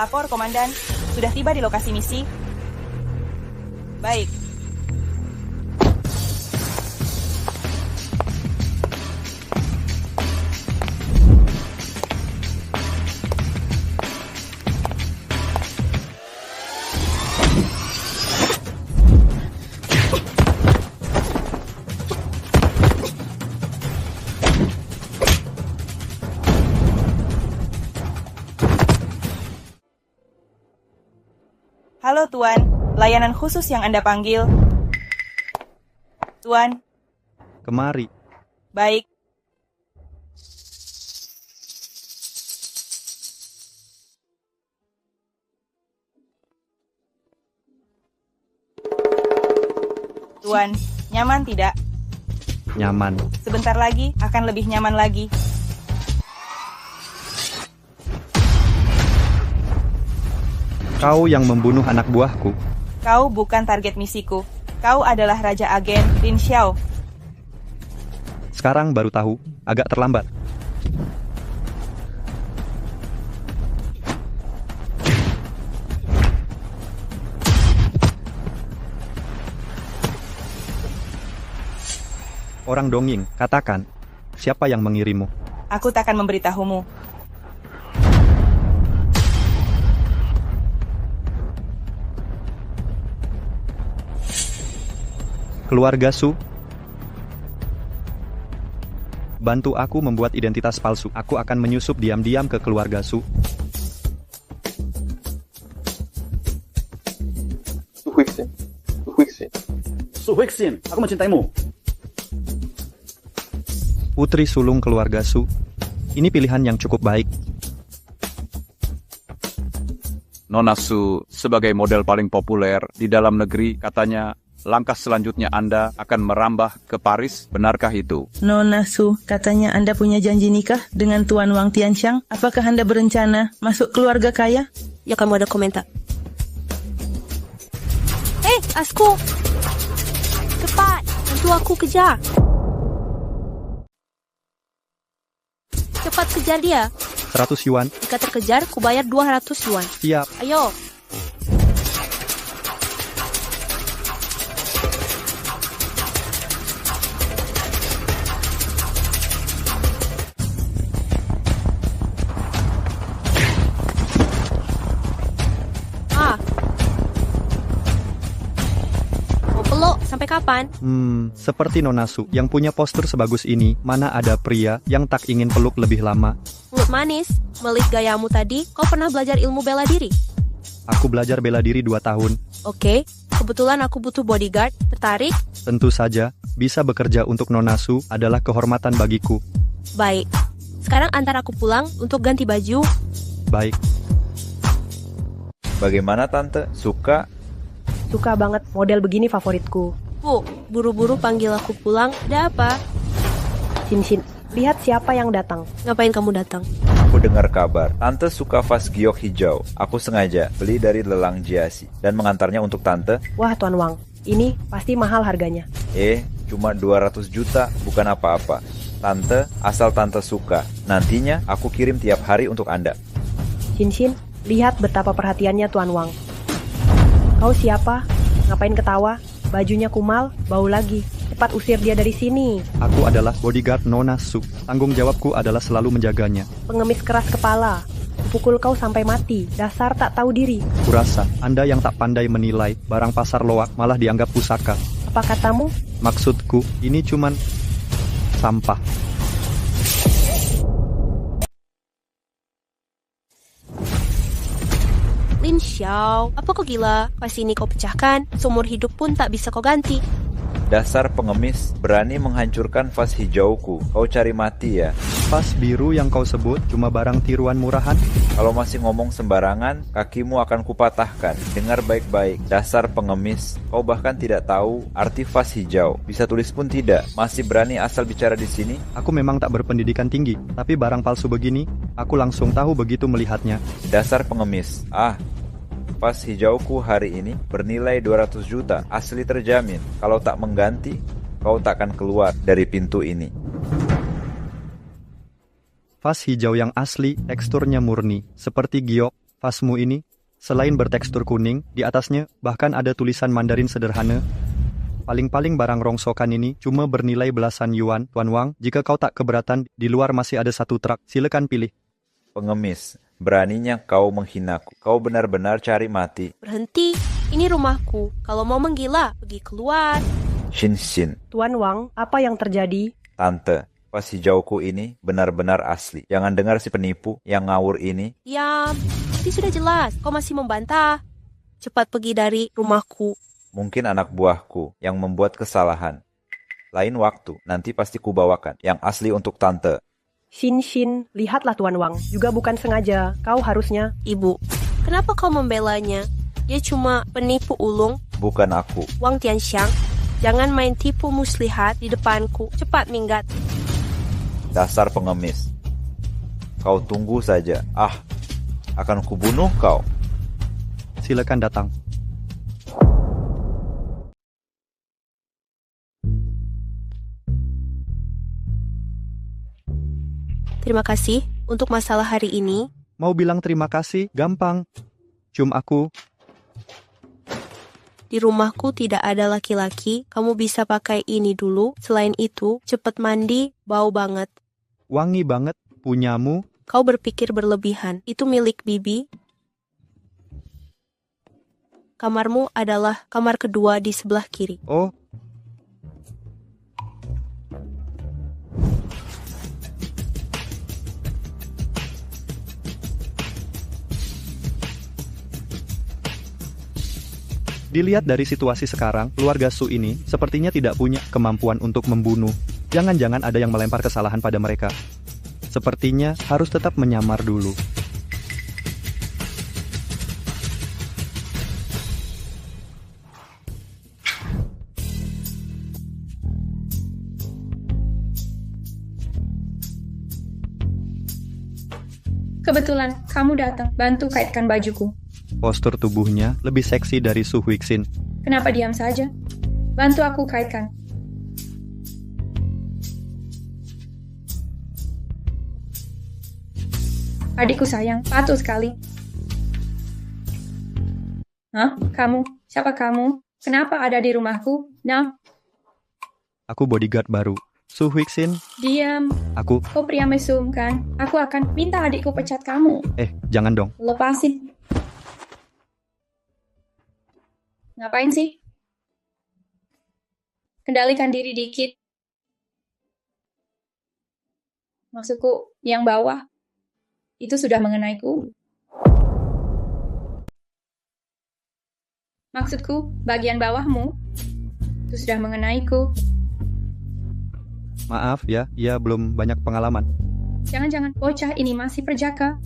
Lapor, Komandan. Sudah tiba di lokasi misi. Baik. Halo Tuan, layanan khusus yang Anda panggil. Tuan. Kemari. Baik. Tuan, nyaman tidak? Nyaman. Sebentar lagi akan lebih nyaman lagi. Kau yang membunuh anak buahku. Kau bukan target misiku. Kau adalah Raja Agen Lin Xiao. Sekarang baru tahu, agak terlambat. Orang dongeng, katakan, siapa yang mengirimmu? Aku takkan memberitahumu. Keluarga Su, bantu aku membuat identitas palsu. Aku akan menyusup diam-diam ke keluarga Su. Su Huixin, aku mencintaimu. Putri sulung keluarga Su. Ini pilihan yang cukup baik. Nona Su, sebagai model paling populer di dalam negeri, katanya langkah selanjutnya Anda akan merambah ke Paris, benarkah itu? Nona Su, katanya Anda punya janji nikah dengan Tuan Wang Tianxiang. Apakah Anda berencana masuk keluarga kaya? Ya, kamu ada komentar. Asku! Cepat, bantu aku kejar. Cepat kejar dia. 100 yuan. Jika terkejar, ku bayar 200 yuan. Siap. Ayo. Sampai kapan? Seperti Nona Su yang punya postur sebagus ini, mana ada pria yang tak ingin peluk lebih lama. Mulut manis, melihat gayamu tadi, kau pernah belajar ilmu bela diri? Aku belajar bela diri 2 tahun. Oke, kebetulan aku butuh bodyguard, tertarik? Tentu saja, bisa bekerja untuk Nona Su adalah kehormatan bagiku. Baik, sekarang antar aku pulang untuk ganti baju. Baik. Bagaimana Tante? Suka? Suka banget, model begini favoritku. Bu, buru-buru panggil aku pulang, ada apa? Shin, lihat siapa yang datang. Ngapain kamu datang? Aku dengar kabar, Tante suka vas giok hijau. Aku sengaja beli dari lelang Jiasi dan mengantarnya untuk Tante. Wah, Tuan Wang, ini pasti mahal harganya. Cuma 200 juta, bukan apa-apa. Tante, asal Tante suka, nantinya aku kirim tiap hari untuk Anda. Shin, lihat betapa perhatiannya Tuan Wang. Kau siapa? Ngapain ketawa? Bajunya kumal, bau lagi. Cepat usir dia dari sini. Aku adalah bodyguard Nona Su. Tanggung jawabku adalah selalu menjaganya. Pengemis keras kepala. Pukul kau sampai mati. Dasar tak tahu diri. Kurasa, Anda yang tak pandai menilai barang pasar loak malah dianggap pusaka. Apa katamu? Maksudku, ini cuman sampah. Lin Xiao, apa kau gila? Pas ini kau pecahkan, seumur hidup pun tak bisa kau ganti. Dasar pengemis, berani menghancurkan vas hijauku. Kau cari mati ya? Vas biru yang kau sebut cuma barang tiruan murahan? Kalau masih ngomong sembarangan, kakimu akan kupatahkan. Dengar baik-baik, dasar pengemis. Kau bahkan tidak tahu arti vas hijau. Bisa tulis pun tidak. Masih berani asal bicara di sini? Aku memang tak berpendidikan tinggi, tapi barang palsu begini, aku langsung tahu begitu melihatnya. Dasar pengemis. Vas hijauku hari ini bernilai 200 juta, asli terjamin. Kalau tak mengganti, kau tak akan keluar dari pintu ini. Vas hijau yang asli, teksturnya murni, seperti giok, Vasmu ini, selain bertekstur kuning, di atasnya bahkan ada tulisan Mandarin sederhana. Paling-paling barang rongsokan ini cuma bernilai belasan yuan, Tuan Wang. Jika kau tak keberatan, di luar masih ada 1 truk. Silakan pilih. Pengemis, beraninya kau menghinaku. Kau benar-benar cari mati. Berhenti, ini rumahku. Kalau mau menggila, pergi keluar. Xin. Tuan Wang, apa yang terjadi? Tante, pas hijauku ini benar-benar asli. Jangan dengar si penipu yang ngawur ini. Diam, tadi sudah jelas. Kau masih membantah. Cepat pergi dari rumahku. Mungkin anak buahku yang membuat kesalahan. Lain waktu, nanti pasti kubawakan yang asli untuk tante. Xin, lihatlah Tuan Wang. Juga bukan sengaja. Kau harusnya... Ibu, kenapa kau membelanya? Dia cuma penipu ulung. Bukan aku. Wang Tianxiang, jangan main tipu muslihat di depanku. Cepat minggat. Dasar pengemis. Kau tunggu saja. Akan kubunuh kau. Silakan datang. Terima kasih untuk masalah hari ini. Mau bilang terima kasih, gampang. Cium aku. Di rumahku tidak ada laki-laki. Kamu bisa pakai ini dulu. Selain itu, cepat mandi, bau banget. Wangi banget, punyamu. Kau berpikir berlebihan. Itu milik Bibi. Kamarmu adalah kamar kedua di sebelah kiri. Oh, dilihat dari situasi sekarang, keluarga Su ini sepertinya tidak punya kemampuan untuk membunuh. Jangan-jangan ada yang melempar kesalahan pada mereka. Sepertinya harus tetap menyamar dulu. Kebetulan kamu datang, bantu kaitkan bajuku. Postur tubuhnya lebih seksi dari Su Huixin. Kenapa diam saja? Bantu aku kaitkan. Adikku sayang, patuh sekali. Hah? Kamu? Siapa kamu? Kenapa ada di rumahku? Nah, Aku bodyguard baru. Su Huixin, diam. aku... Kau pria mesum kan? Aku akan minta adikku pecat kamu. Jangan dong. Lepasin. Ngapain sih? Kendalikan diri dikit. Maksudku, yang bawah. Itu sudah mengenaiku. Maksudku, bagian bawahmu. Itu sudah mengenaiku. Maaf ya, ia belum banyak pengalaman. Jangan-jangan bocah ini masih perjaka.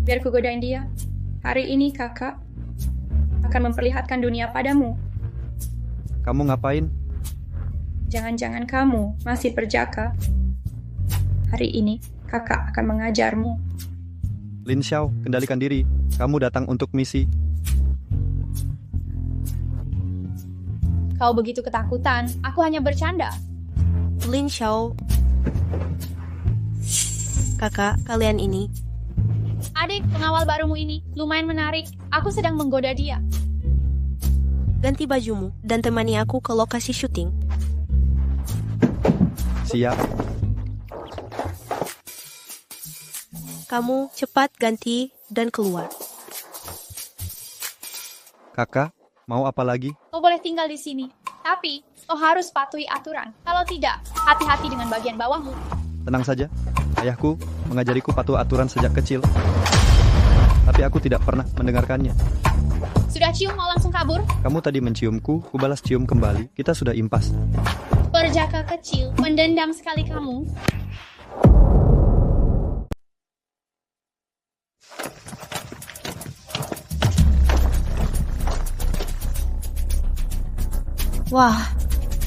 Biar ku godain dia. Hari ini kakak akan memperlihatkan dunia padamu. Kamu ngapain? Jangan-jangan kamu masih perjaka. Hari ini kakak akan mengajarmu. Lin Xiao, kendalikan diri. Kamu datang untuk misi. Kau begitu ketakutan. Aku hanya bercanda. Lin Xiao. Kakak, kalian ini. Adik, pengawal barumu ini lumayan menarik. Aku sedang menggoda dia. Ganti bajumu dan temani aku ke lokasi syuting. Siap. Kamu cepat ganti dan keluar. Kakak, mau apa lagi? Kau boleh tinggal di sini. Tapi, kau harus patuhi aturan. Kalau tidak, hati-hati dengan bagian bawahmu. Tenang saja. Ayahku mengajariku patuh aturan sejak kecil. Tapi aku tidak pernah mendengarkannya. Sudah cium mau langsung kabur? Kamu tadi menciumku, ku balas cium kembali. Kita sudah impas. Perjaka kecil, mendendam sekali kamu. Wah,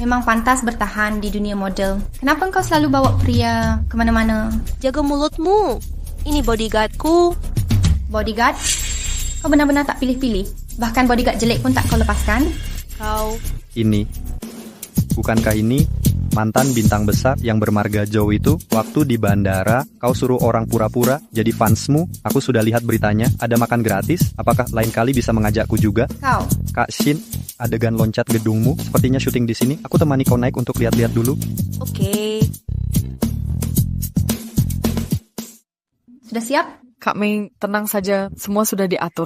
memang pantas bertahan di dunia model. Kenapa engkau selalu bawa pria kemana-mana? Jaga mulutmu. Ini bodyguardku. Bodyguard? Kau benar-benar tak pilih-pilih. Bahkan bodyguard jelek pun tak kau lepaskan. Kau. Ini. Bukankah ini Mantan bintang besar yang bermarga Zhou itu, waktu di bandara, kau suruh orang pura-pura jadi fansmu. Aku sudah lihat beritanya, ada makan gratis. Apakah lain kali bisa mengajakku juga? Kau. Kak Shin, adegan loncat gedungmu, sepertinya syuting di sini. Aku temani kau naik untuk lihat-lihat dulu. Oke. Sudah siap? Kak Mei, tenang saja, semua sudah diatur.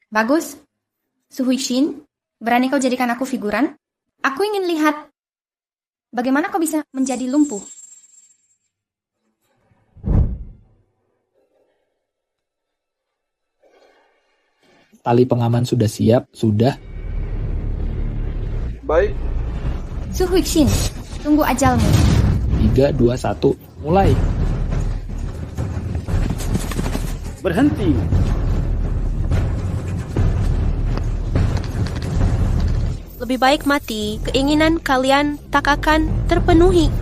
Bagus. Su Huixin, berani kau jadikan aku figuran? Aku ingin lihat bagaimana kau bisa menjadi lumpuh. Tali pengaman sudah siap, sudah. Baik. Su Huixin, tunggu ajalmu. 3, 2, 1, mulai. Berhenti. Lebih baik mati, keinginan kalian tak akan terpenuhi.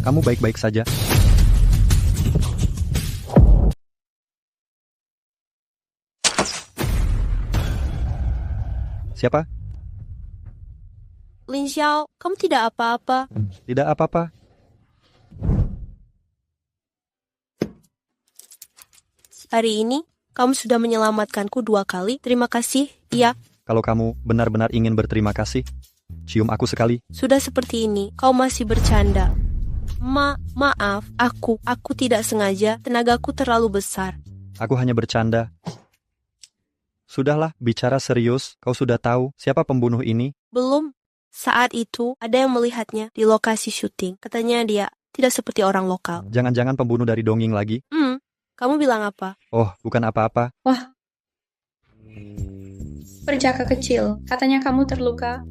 Kamu baik-baik saja? Siapa? Lin Xiao, kamu tidak apa-apa. Tidak apa-apa. Hari ini, kamu sudah menyelamatkanku 2 kali. Terima kasih, iya. Kalau kamu benar-benar ingin berterima kasih, cium aku sekali. Sudah seperti ini, kau masih bercanda. Maaf, aku tidak sengaja, tenagaku terlalu besar. Aku hanya bercanda. Sudahlah, bicara serius, kau sudah tahu siapa pembunuh ini? Belum. Saat itu, ada yang melihatnya di lokasi syuting. Katanya dia tidak seperti orang lokal. Jangan-jangan pembunuh dari dongeng lagi? Kamu bilang apa? Oh, bukan apa-apa. Wah. Perjaka kecil, katanya kamu terluka.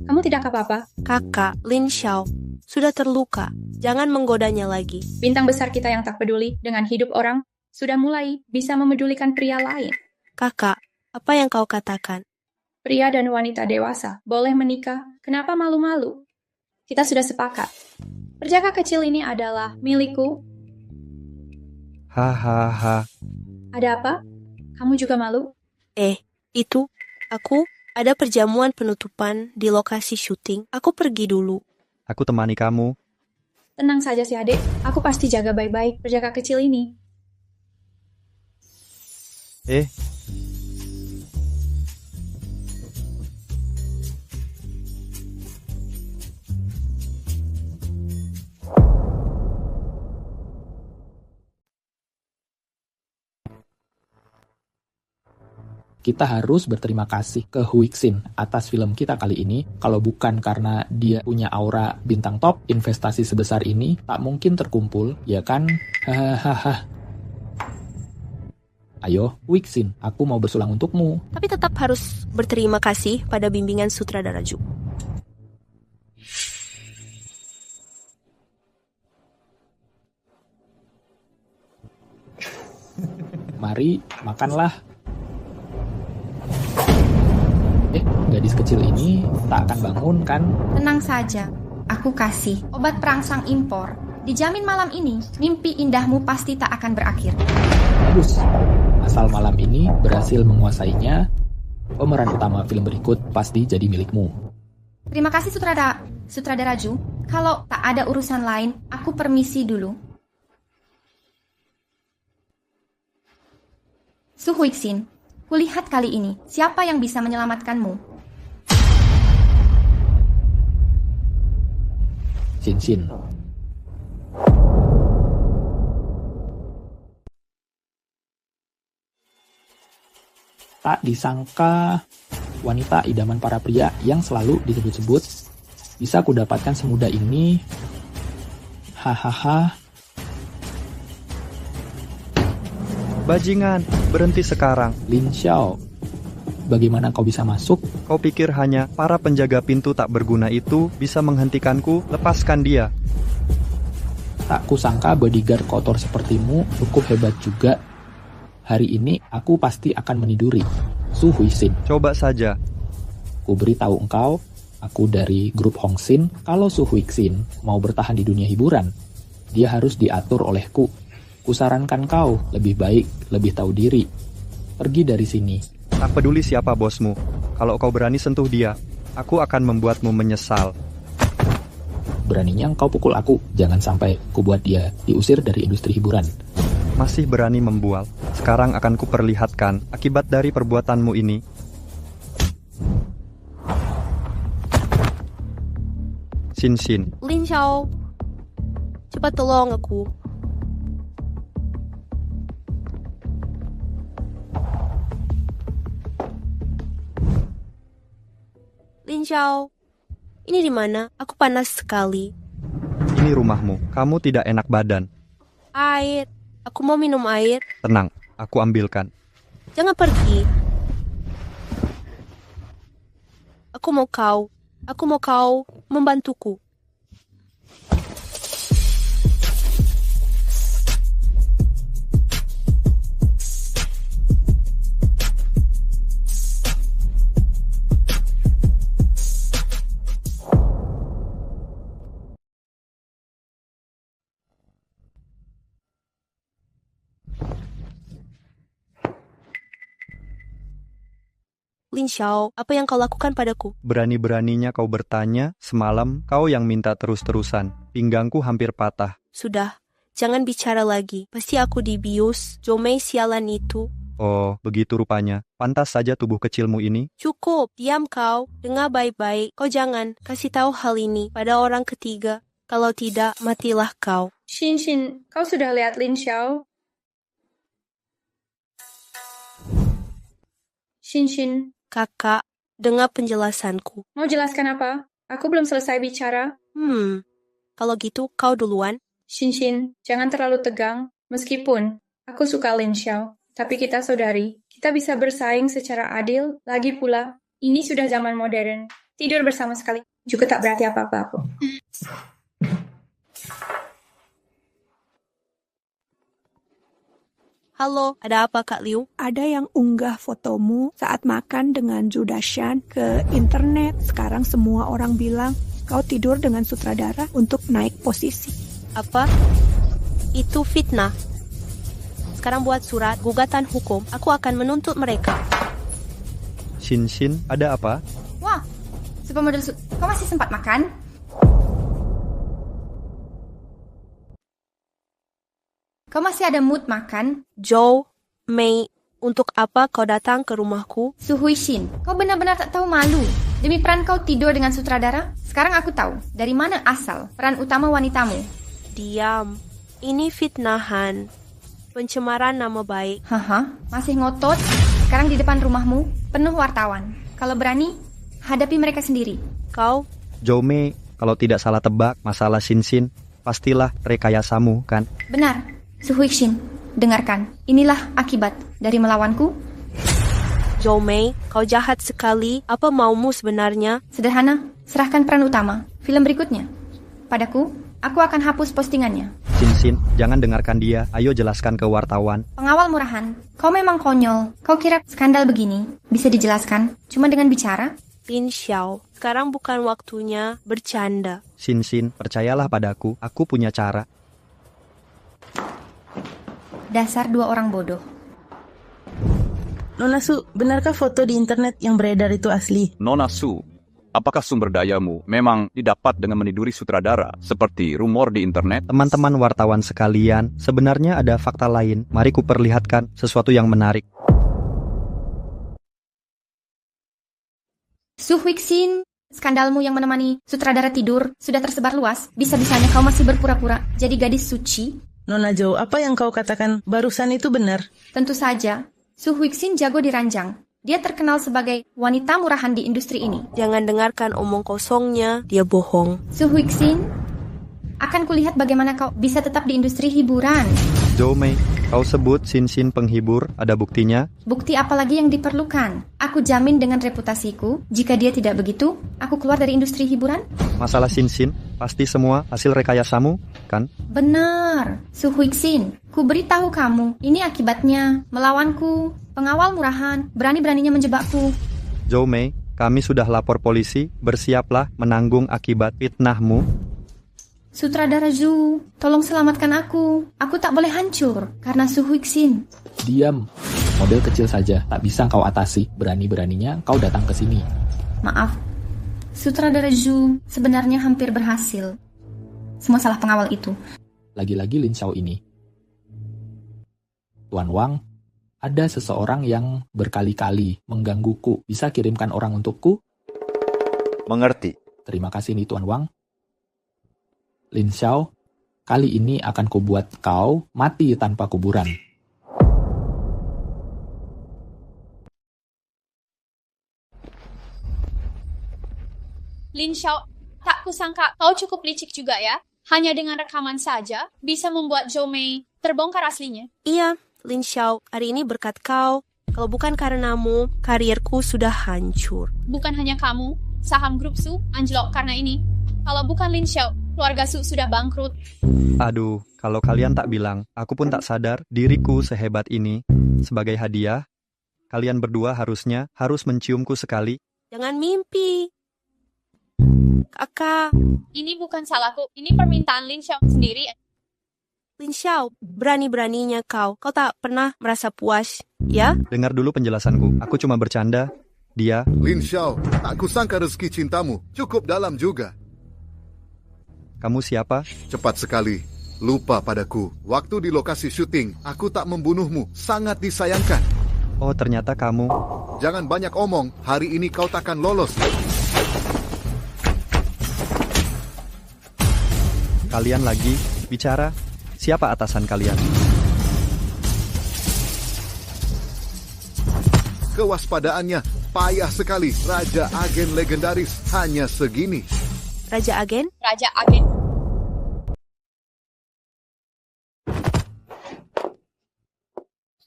Kamu tidak apa-apa? Kakak, Lin Xiao, sudah terluka. Jangan menggodanya lagi. Bintang besar kita yang tak peduli dengan hidup orang sudah mulai bisa memedulikan pria lain. Kakak, apa yang kau katakan? Pria dan wanita dewasa boleh menikah. Kenapa malu-malu? Kita sudah sepakat. Perjaka kecil ini adalah milikku. Hahaha. Ada apa? Kamu juga malu? Itu, aku ada perjamuan penutupan di lokasi syuting. Aku pergi dulu. Aku temani kamu. Tenang saja si adik. Aku pasti jaga baik-baik perjaka kecil ini. Kita harus berterima kasih ke Huixin atas film kita kali ini. Kalau bukan karena dia punya aura bintang top, investasi sebesar ini tak mungkin terkumpul, ya kan? Hahaha. Ayo, Huixin, aku mau bersulang untukmu. Tapi tetap harus berterima kasih pada bimbingan sutradara Ju. Mari, makanlah. Gadis kecil ini tak akan bangun, kan? Tenang saja, aku kasih obat perangsang impor. Dijamin malam ini, mimpi indahmu pasti tak akan berakhir. Bagus. Asal malam ini berhasil menguasainya, pemeran utama film berikut pasti jadi milikmu. Terima kasih sutradara Ju. Kalau tak ada urusan lain, aku permisi dulu. Su Huixin, kulihat kali ini siapa yang bisa menyelamatkanmu. Xin. Tak disangka wanita idaman para pria yang selalu disebut-sebut bisa kudapatkan semudah ini. Hahaha. Bajingan, berhenti sekarang. Lin Xiao, bagaimana kau bisa masuk? Kau pikir hanya para penjaga pintu tak berguna itu bisa menghentikanku? Lepaskan dia. Tak kusangka bodyguard kotor sepertimu cukup hebat juga. Hari ini aku pasti akan meniduri Su Huixin. Coba saja. Ku beritahu engkau, Aku dari grup Hongxin. Kalau Su Huixin mau bertahan di dunia hiburan, dia harus diatur olehku. Kusarankan kau lebih baik, lebih tahu diri. Pergi dari sini. Tak peduli siapa bosmu, kalau kau berani sentuh dia, aku akan membuatmu menyesal. Beraninya kau pukul aku, jangan sampai kubuat dia diusir dari industri hiburan. Masih berani membual. Sekarang akan kuperlihatkan akibat dari perbuatanmu ini. Xin. Lin Xiao, cepat tolong aku. Lin Xiao, ini di mana? Aku panas sekali. Ini rumahmu, kamu tidak enak badan. Air, aku mau minum air. Tenang, aku ambilkan. Jangan pergi. Aku mau kau membantuku. Lin Xiao, apa yang kau lakukan padaku? Berani-beraninya kau bertanya, semalam kau yang minta terus-terusan. Pinggangku hampir patah. Sudah, jangan bicara lagi. Pasti aku dibius. Jomei sialan itu. Oh, begitu rupanya. Pantas saja tubuh kecilmu ini. Cukup, diam kau. Dengar baik-baik. Kau jangan kasih tahu hal ini pada orang ketiga. Kalau tidak, matilah kau. Xin, kau sudah lihat Lin Xiao? Xin. Kakak, dengar penjelasanku. Mau jelaskan apa? Aku belum selesai bicara. Kalau gitu, kau duluan. Xin, jangan terlalu tegang. Meskipun aku suka Lin Xiao, tapi kita saudari. Kita bisa bersaing secara adil. Lagi pula, ini sudah zaman modern. Tidur bersama sekali juga tak berarti apa-apa. Halo, ada apa Kak Liu? Ada yang unggah fotomu saat makan dengan Judashan ke internet. Sekarang semua orang bilang kau tidur dengan sutradara untuk naik posisi. Apa? Itu fitnah. Sekarang buat surat gugatan hukum. Aku akan menuntut mereka. Xin, ada apa? Wah, supermodel kau masih sempat makan? Kau masih ada mood makan? Zhou, Mei, untuk apa kau datang ke rumahku? Su Huixin, kau benar-benar tak tahu malu. Demi peran kau tidur dengan sutradara? Sekarang aku tahu dari mana asal peran utama wanitamu. Diam, ini fitnahan. Pencemaran nama baik. Haha, masih ngotot? Sekarang di depan rumahmu, penuh wartawan. Kalau berani, hadapi mereka sendiri. Kau? Jomei, kalau tidak salah tebak masalah Xin, pastilah rekayasamu, kan? Benar. Su Huixin, dengarkan. Inilah akibat dari melawanku. Jomei, kau jahat sekali. Apa maumu sebenarnya? Sederhana, serahkan peran utama. Film berikutnya. Padaku, aku akan hapus postingannya. Xin, jangan dengarkan dia. Ayo jelaskan ke wartawan. Pengawal murahan, kau memang konyol. Kau kira skandal begini bisa dijelaskan cuma dengan bicara? Lin Xiao, sekarang bukan waktunya bercanda. Xin, percayalah padaku. Aku punya cara. Dasar dua orang bodoh. Nona Su, benarkah foto di internet yang beredar itu asli? Nona Su, apakah sumber dayamu memang didapat dengan meniduri sutradara seperti rumor di internet? Teman-teman wartawan sekalian, sebenarnya ada fakta lain. Mari kuperlihatkan sesuatu yang menarik. Su Huixin, skandalmu yang menemani sutradara tidur sudah tersebar luas. Bisa-bisanya kau masih berpura-pura jadi gadis suci. Nona Zhou, apa yang kau katakan barusan itu benar? Tentu saja. Su Huixin jago diranjang. Dia terkenal sebagai wanita murahan di industri ini. Jangan dengarkan omong kosongnya, dia bohong. Su Huixin, akan kulihat bagaimana kau bisa tetap di industri hiburan. Jomei, kau sebut Xin penghibur, ada buktinya? Bukti apa lagi yang diperlukan? Aku jamin dengan reputasiku, jika dia tidak begitu, aku keluar dari industri hiburan. Masalah Xin, pasti semua hasil rekayasamu, kan? Benar, Su Huixin. Ku beritahu kamu, ini akibatnya. Melawanku, pengawal murahan, berani-beraninya menjebakku. Jomei, Kami sudah lapor polisi, bersiaplah menanggung akibat fitnahmu. Sutradara Zhu, tolong selamatkan aku. Aku tak boleh hancur karena Su Huixin. Diam. Model kecil saja, tak bisa kau atasi. Berani-beraninya kau datang ke sini. Maaf, Sutradara Zhu sebenarnya hampir berhasil. Semua salah pengawal itu. Lagi-lagi Lin Xiao ini. Tuan Wang, ada seseorang yang berkali-kali menggangguku. Bisa kirimkan orang untukku? Mengerti. Terima kasih nih Tuan Wang. Lin Xiao, kali ini akan kubuat kau mati tanpa kuburan. Lin Xiao, tak kusangka kau cukup licik juga ya. Hanya dengan rekaman saja bisa membuat Zhou Mei terbongkar aslinya. Iya, Lin Xiao, hari ini berkat kau. Kalau bukan karenamu, karirku sudah hancur. Bukan hanya kamu, saham grup Su anjlok karena ini. Kalau bukan Lin Xiao, keluarga Su sudah bangkrut. Aduh, kalau kalian tak bilang, aku pun tak sadar diriku sehebat ini. Sebagai hadiah, kalian berdua harus menciumku sekali. Jangan mimpi. Kakak. Ini bukan salahku, ini permintaan Lin Xiao sendiri. Lin Xiao, berani-beraninya kau tak pernah merasa puas, ya? Dengar dulu penjelasanku, aku cuma bercanda. Dia... Lin Xiao, tak kusangka rezeki cintamu cukup dalam juga. Kamu siapa? Cepat sekali, lupa padaku. Waktu di lokasi syuting, aku tak membunuhmu, sangat disayangkan. Oh, ternyata kamu... Jangan banyak omong, hari ini kau takkan lolos. Kalian lagi bicara? Siapa atasan kalian? Kewaspadaannya payah sekali. Raja agen legendaris hanya segini. Raja agen? Raja agen.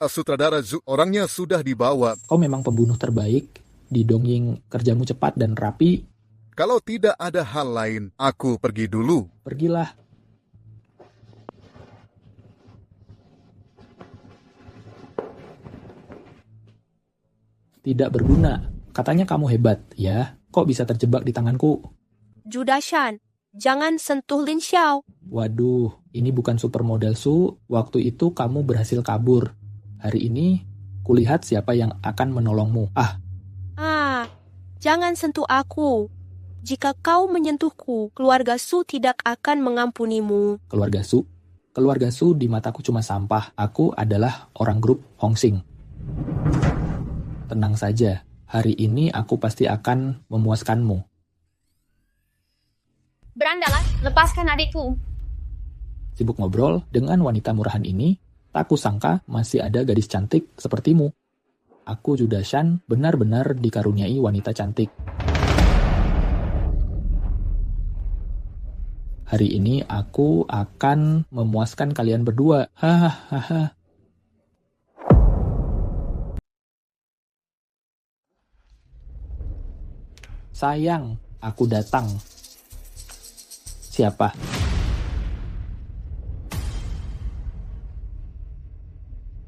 Sutradara Zhu, orangnya sudah dibawa. Kau memang pembunuh terbaik. Di Dongying kerjamu cepat dan rapi. Kalau tidak ada hal lain, aku pergi dulu. Pergilah. Tidak berguna. Katanya kamu hebat, ya? Kok bisa terjebak di tanganku? Judashan, jangan sentuh Lin Xiao. Waduh, ini bukan supermodel Su. Waktu itu kamu berhasil kabur. Hari ini, kulihat siapa yang akan menolongmu. Jangan sentuh aku. Jika kau menyentuhku, keluarga Su tidak akan mengampunimu. Keluarga Su? Keluarga Su di mataku cuma sampah. Aku adalah orang grup Hongxing. Tenang saja, hari ini aku pasti akan memuaskanmu. Berandalah, lepaskan adikku. Sibuk ngobrol dengan wanita murahan ini, tak kusangka masih ada gadis cantik sepertimu. Aku Judashan benar-benar dikaruniai wanita cantik. Hari ini aku akan memuaskan kalian berdua. Hahaha. Sayang, aku datang. Siapa?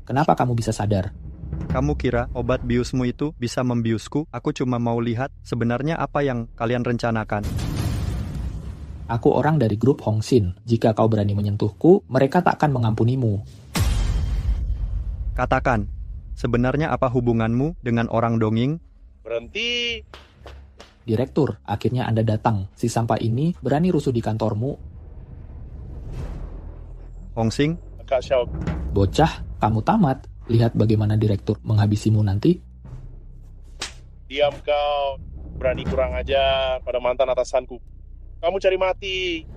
Kenapa kamu bisa sadar? Kamu kira obat biusmu itu bisa membiusku? Aku cuma mau lihat sebenarnya apa yang kalian rencanakan. Aku orang dari grup Hongxin. Jika kau berani menyentuhku, mereka tak akan mengampunimu. Katakan, sebenarnya apa hubunganmu dengan orang Dongying? Berhenti. Direktur, akhirnya Anda datang. Si sampah ini berani rusuh di kantormu. Hongxing? Kak Xiao. Bocah, kamu tamat. Lihat bagaimana direktur menghabisimu nanti. Diam kau. Berani kurang aja pada mantan atasanku. Kamu cari mati.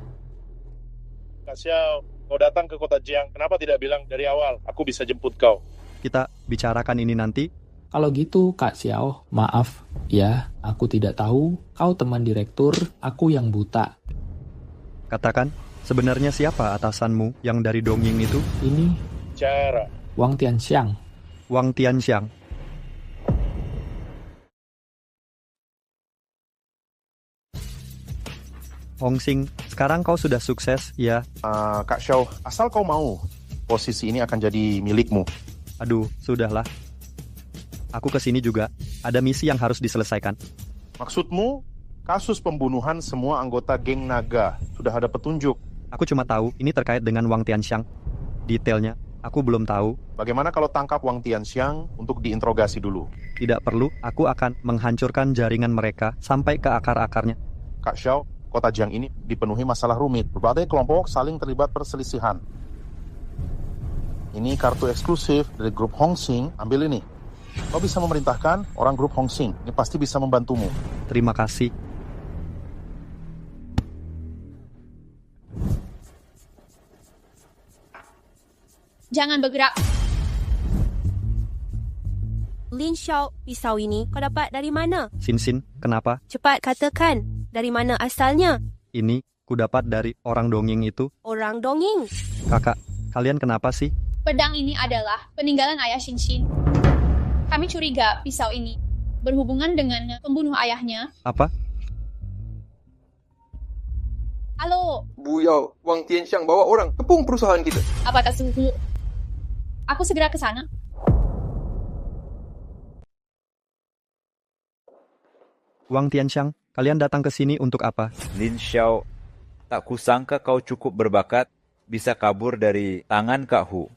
Kak Xiao, kau datang ke kota Jiang. Kenapa tidak bilang dari awal? Aku bisa jemput kau. Kita bicarakan ini nanti. Kalau gitu, Kak Xiao, maaf. Ya, aku tidak tahu. Kau teman direktur, aku yang buta. Katakan, sebenarnya siapa atasanmu yang dari Dongying itu? Ini Cara Wang Tianxiang. Wang Tianxiang. Hongxing, sekarang kau sudah sukses, ya? Kak Xiao, asal kau mau, posisi ini akan jadi milikmu. Aduh, sudahlah. Aku kesini juga, ada misi yang harus diselesaikan. Maksudmu, kasus pembunuhan semua anggota geng naga. Sudah ada petunjuk. Aku cuma tahu ini terkait dengan Wang Tianxiang. Detailnya, aku belum tahu. Bagaimana kalau tangkap Wang Tianxiang untuk diinterogasi dulu? Tidak perlu, aku akan menghancurkan jaringan mereka sampai ke akar-akarnya. Kak Xiao, kota Jiang ini dipenuhi masalah rumit. Berbagai kelompok saling terlibat perselisihan. Ini kartu eksklusif dari grup Hongsing. Ambil ini. Kau bisa memerintahkan orang grup Hongsing. Ini pasti bisa membantumu. Terima kasih. Jangan bergerak. Lin Xiao, pisau ini kau dapat dari mana? Xin, kenapa? Cepat katakan, dari mana asalnya? Ini ku dapat dari orang dongeng itu. Orang dongeng. Kakak, kalian kenapa sih? Pedang ini adalah peninggalan ayah Xin. Kami curiga pisau ini berhubungan dengan pembunuh ayahnya. Apa? Halo. Bu Yao, Wang Tianxiang bawa orang tepung perusahaan kita. Apa tak suhu? Aku segera ke sana. Wang Tianxiang, kalian datang ke sini untuk apa? Lin Xiao, tak kusangka kau cukup berbakat bisa kabur dari tangan Kak Hu.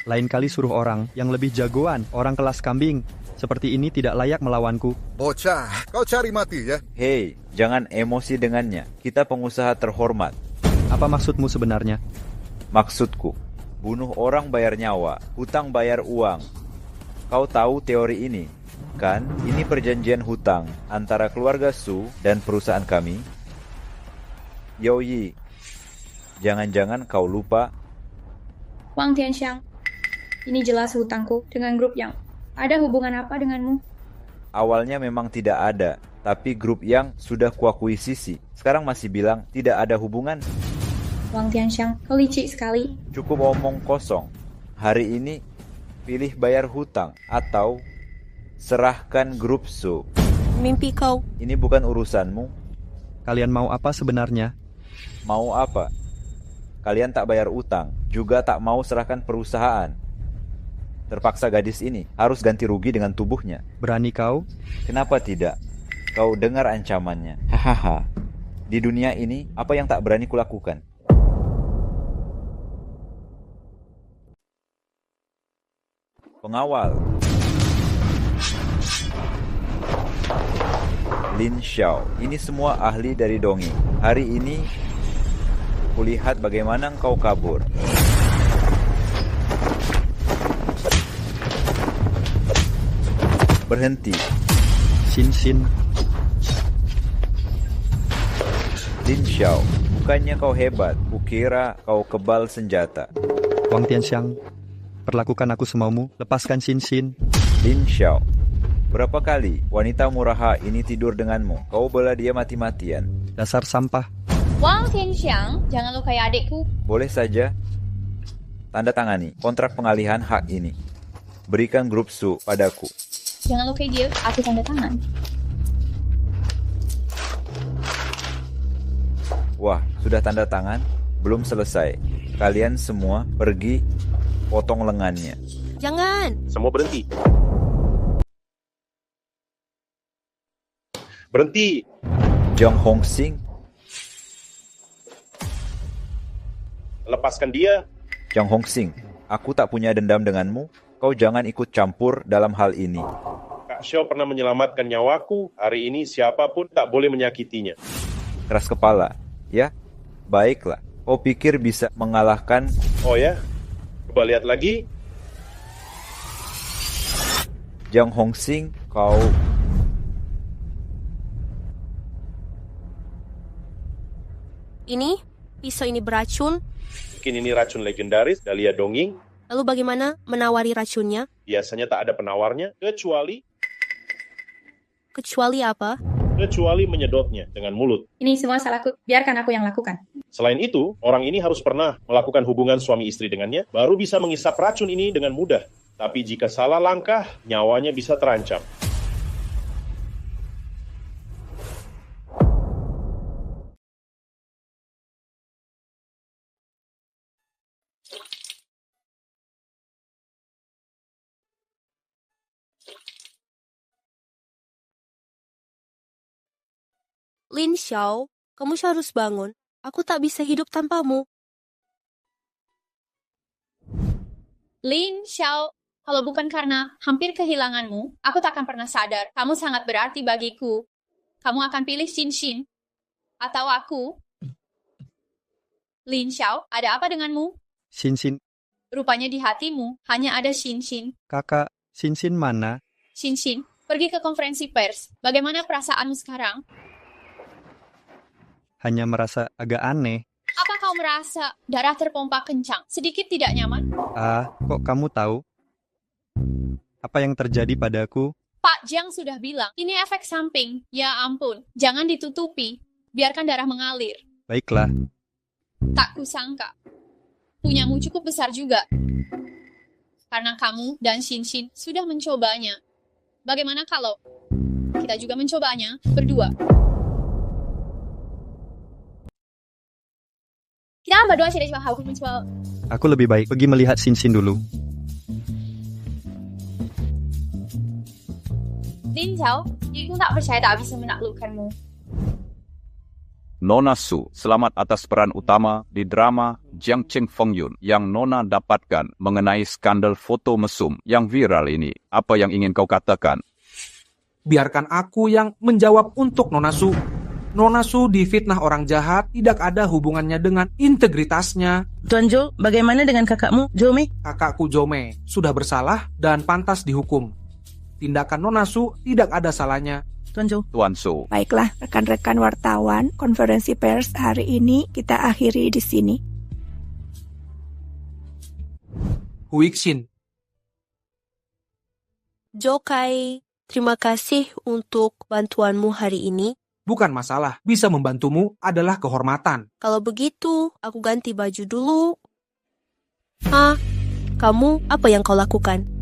Lain kali suruh orang yang lebih jagoan, orang kelas kambing. Seperti ini tidak layak melawanku. Bocah, kau cari mati ya? Hei, jangan emosi dengannya. Kita pengusaha terhormat. Apa maksudmu sebenarnya? Maksudku, bunuh orang bayar nyawa, hutang bayar uang. Kau tahu teori ini? Kan, ini perjanjian hutang antara keluarga Su dan perusahaan kami. Yi, jangan-jangan kau lupa? Wang Tianxiang, ini jelas hutangku dengan grup yang ada hubungan apa denganmu? Awalnya memang tidak ada, tapi grup yang sudah kuakuisisi sekarang masih bilang tidak ada hubungan. Wang Tianxiang, kau licik sekali. Cukup omong kosong. Hari ini pilih bayar hutang atau serahkan grup Su. Mimpi kau. Ini bukan urusanmu. Kalian mau apa sebenarnya? Mau apa? Kalian tak bayar utang, juga tak mau serahkan perusahaan. Terpaksa gadis ini harus ganti rugi dengan tubuhnya. Berani kau? Kenapa tidak? Kau dengar ancamannya. Hahaha. Di dunia ini, apa yang tak berani kulakukan? Pengawal. Lin Xiao, ini semua ahli dari dongeng. Hari ini, kulihat bagaimana engkau kabur. Berhenti. Xin. Lin Xiao, bukannya kau hebat, kukira kau kebal senjata. Wang Tianxiang, perlakukan aku semaumu, lepaskan Xin. Lin Xiao, berapa kali wanita muraha ini tidur denganmu? Kau bela dia mati-matian. Dasar sampah. Wang Tianxiang, jangan lukai adikku. Boleh saja. Tanda tangani kontrak pengalihan hak ini. Berikan grup Su padaku. Jangan lukai dia, aku tanda tangan. Wah, sudah tanda tangan? Belum selesai. Kalian semua pergi potong lengannya. Jangan. Semua berhenti. Berhenti. Jiang Hongsing. Lepaskan dia. Jiang Hongsing, aku tak punya dendam denganmu. Kau jangan ikut campur dalam hal ini. Kak Xiao pernah menyelamatkan nyawaku. Hari ini siapapun tak boleh menyakitinya. Keras kepala, ya? Baiklah. Kau pikir bisa mengalahkan... Oh ya? Coba lihat lagi. Jiang Hongsing, kau... Ini? Pisau ini beracun? Mungkin ini racun legendaris, Dahlia Donging. Lalu bagaimana menawari racunnya? Biasanya tak ada penawarnya, kecuali apa? Kecuali menyedotnya dengan mulut. Ini semua salahku, biarkan aku yang lakukan. Selain itu, orang ini harus pernah melakukan hubungan suami istri dengannya, baru bisa mengisap racun ini dengan mudah. Tapi jika salah langkah, nyawanya bisa terancam. Lin Xiao, kamu harus bangun. Aku tak bisa hidup tanpamu. Lin Xiao, kalau bukan karena hampir kehilanganmu, aku tak akan pernah sadar. Kamu sangat berarti bagiku. Kamu akan pilih Xin atau aku? Lin Xiao, ada apa denganmu? Xin. Rupanya di hatimu hanya ada Xin. Kakak, Xin mana? Xin, pergi ke konferensi pers. Bagaimana perasaanmu sekarang? Hanya merasa agak aneh. Apa kau merasa darah terpompa kencang? Sedikit tidak nyaman? Kok kamu tahu? Apa yang terjadi padaku? Pak Jiang sudah bilang, ini efek samping. Ya ampun, jangan ditutupi. Biarkan darah mengalir. Baiklah. Tak kusangka. Punyamu cukup besar juga. Karena kamu dan Xin sudah mencobanya. Bagaimana kalau kita juga mencobanya berdua? Kita berdua sudah mencoba. Aku lebih baik pergi melihat Xin dulu. Lin Xiao, aku tak percaya tak bisa menaklukkanmu. Nona Su, selamat atas peran utama di drama Jiang Cheng Feng Yun yang Nona dapatkan mengenai skandal foto mesum yang viral ini. Apa yang ingin kau katakan? Biarkan aku yang menjawab untuk Nona Su. Nona Su difitnah orang jahat, tidak ada hubungannya dengan integritasnya. Tuan Zhou, bagaimana dengan kakakmu, Zhou Mei? Kakakku Zhou Mei sudah bersalah dan pantas dihukum. Tindakan Nona Su tidak ada salahnya. Tuan Su. Baiklah, rekan-rekan wartawan, konferensi pers hari ini kita akhiri di sini. Huixin. Jokai, terima kasih untuk bantuanmu hari ini. Bukan masalah, bisa membantumu adalah kehormatan. Kalau begitu, aku ganti baju dulu. Kamu, apa yang kau lakukan?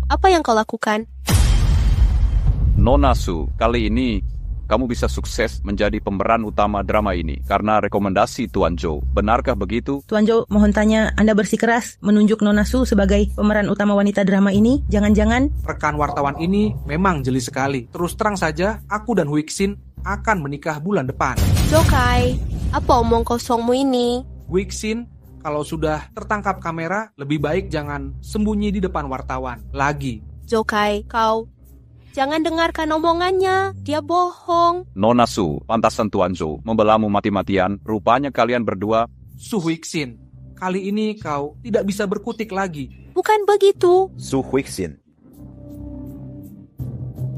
Apa yang kau lakukan? Nona Su, kali ini kamu bisa sukses menjadi pemeran utama drama ini karena rekomendasi Tuan Zhou. Benarkah begitu? Tuan Zhou, mohon tanya, Anda bersikeras menunjuk Nona Su sebagai pemeran utama wanita drama ini? Jangan-jangan? Rekan wartawan ini memang jeli sekali. Terus terang saja, aku dan Huixin akan menikah bulan depan. Jokai, apa omong kosongmu ini? Huixin, kalau sudah tertangkap kamera, lebih baik jangan sembunyi di depan wartawan lagi. Jokai, kau jangan dengarkan omongannya, dia bohong. Nona Su, pantasan Tuan Zhou membelamu mati-matian. Rupanya kalian berdua. Su Huixin, kali ini kau tidak bisa berkutik lagi. Bukan begitu. Su Huixin,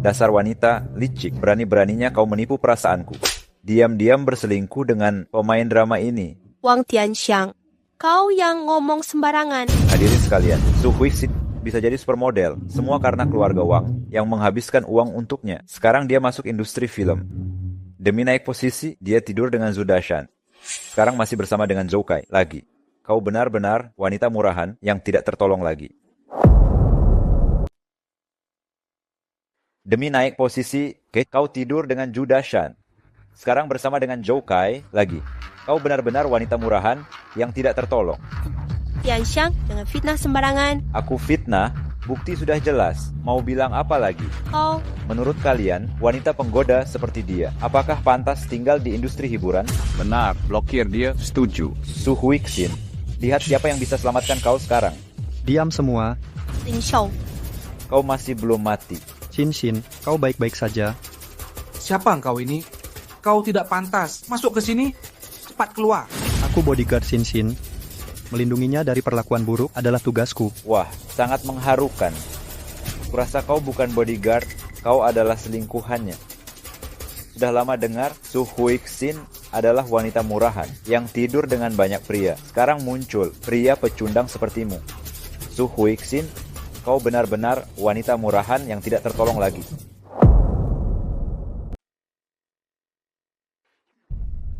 dasar wanita licik, berani-beraninya kau menipu perasaanku. Diam-diam berselingkuh dengan pemain drama ini. Wang Tianxiang, kau yang ngomong sembarangan. Hadirin sekalian, Su Huixin bisa jadi supermodel. Semua karena keluarga Wang yang menghabiskan uang untuknya. Sekarang dia masuk industri film. Demi naik posisi, dia tidur dengan Zhu Dashan. Sekarang masih bersama dengan Zhou Kai lagi. Kau benar-benar wanita murahan yang tidak tertolong lagi. Demi naik posisi, kau tidur dengan Zhu Dashan. Sekarang bersama dengan Zhou Kai lagi. Kau benar-benar wanita murahan yang tidak tertolong. Tianxiang dengan fitnah sembarangan. Aku fitnah? Bukti sudah jelas. Mau bilang apa lagi? Kau. Menurut kalian, wanita penggoda seperti dia, apakah pantas tinggal di industri hiburan? Benar, blokir dia, setuju. Su Huixin, lihat siapa yang bisa selamatkan kau sekarang. Diam semua. Lin Xiao. Kau masih belum mati. Xin, kau baik-baik saja. Siapa engkau ini? Kau tidak pantas. Masuk ke sini. Cepat keluar. Aku bodyguard Xin. Melindunginya dari perlakuan buruk adalah tugasku. Wah, sangat mengharukan. Kurasa kau bukan bodyguard, kau adalah selingkuhannya. Sudah lama dengar, Su Huixin adalah wanita murahan yang tidur dengan banyak pria. Sekarang muncul pria pecundang sepertimu. Su Huixin, kau benar-benar wanita murahan yang tidak tertolong lagi.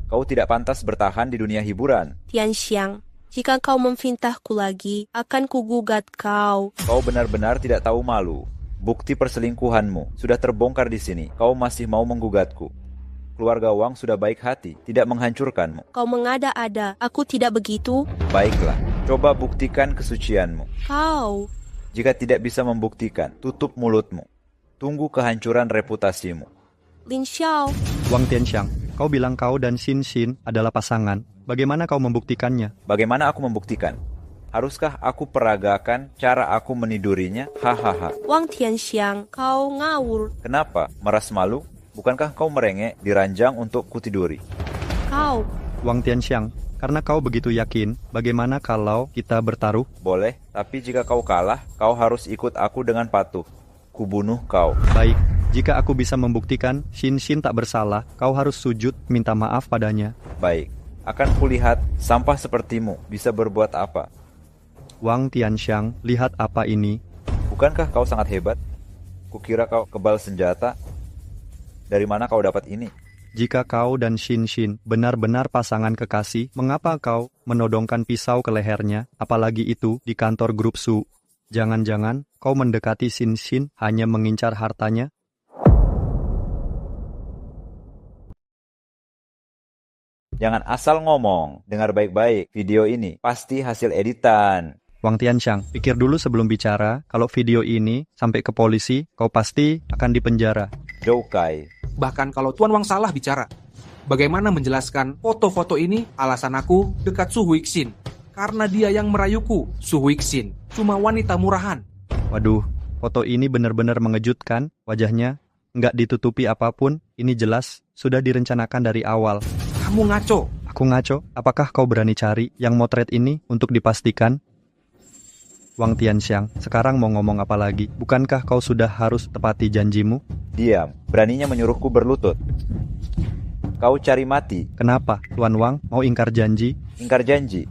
Kau tidak pantas bertahan di dunia hiburan. Tianxiang, jika kau memfitnahku lagi, akan kugugat kau. Kau benar-benar tidak tahu malu. Bukti perselingkuhanmu sudah terbongkar di sini. Kau masih mau menggugatku. Keluarga Wang sudah baik hati, tidak menghancurkanmu. Kau mengada-ada, aku tidak begitu. Baiklah, coba buktikan kesucianmu. Kau. Jika tidak bisa membuktikan, tutup mulutmu. Tunggu kehancuran reputasimu. Lin Xiao, Wang Tianxiang, kau bilang kau dan Xin adalah pasangan. Bagaimana kau membuktikannya? Bagaimana aku membuktikan? Haruskah aku peragakan cara aku menidurinya? Hahaha. Wang Tianxiang, kau ngawur. Kenapa? Meras malu? Bukankah kau merengek di ranjang untuk kutiduri? Kau. Wang Tianxiang, karena kau begitu yakin, bagaimana kalau kita bertaruh? Boleh, tapi jika kau kalah, kau harus ikut aku dengan patuh. Kubunuh kau. Baik, jika aku bisa membuktikan Xin tak bersalah, kau harus sujud minta maaf padanya. Baik, akan kulihat sampah sepertimu bisa berbuat apa. Wang Tianxiang, lihat apa ini. Bukankah kau sangat hebat? Kukira kau kebal senjata. Dari mana kau dapat ini? Jika kau dan Xin benar-benar pasangan kekasih, mengapa kau menodongkan pisau ke lehernya, apalagi itu di kantor grup Su? Jangan-jangan kau mendekati Xin hanya mengincar hartanya? Jangan asal ngomong. Dengar baik-baik, video ini pasti hasil editan. Wang Tianxiang, pikir dulu sebelum bicara. Kalau video ini sampai ke polisi, kau pasti akan dipenjara. Zhou Kai. Bahkan kalau Tuan Wang salah bicara, bagaimana menjelaskan foto-foto ini alasan aku dekat Su Huixin? Karena dia yang merayuku. Su Huixin cuma wanita murahan. Waduh, foto ini benar-benar mengejutkan. Wajahnya nggak ditutupi apapun. Ini jelas sudah direncanakan dari awal. Kamu ngaco. Aku ngaco? Apakah kau berani cari yang motret ini untuk dipastikan? Wang Tianxiang, sekarang mau ngomong apa lagi? Bukankah kau sudah harus tepati janjimu? Diam, beraninya menyuruhku berlutut. Kau cari mati. Kenapa? Tuan Wang mau ingkar janji? Ingkar janji?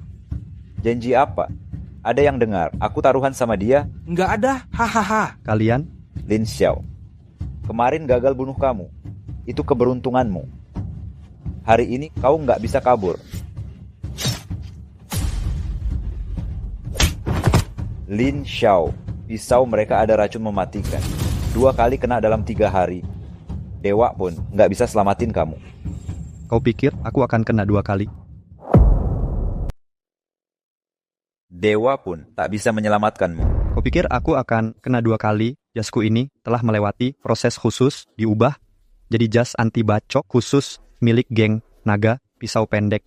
Janji apa? Ada yang dengar, aku taruhan sama dia? Nggak ada, hahaha. Kalian? Lin Xiao, kemarin gagal bunuh kamu. Itu keberuntunganmu. Hari ini kau nggak bisa kabur. Lin Xiao, pisau mereka ada racun mematikan. 2 kali kena dalam 3 hari. Dewa pun nggak bisa selamatin kamu. Kau pikir aku akan kena 2 kali? Dewa pun tak bisa menyelamatkanmu. Kau pikir aku akan kena 2 kali? Jasku ini telah melewati proses khusus, diubah jadi jas anti bacok khusus milik geng naga pisau pendek.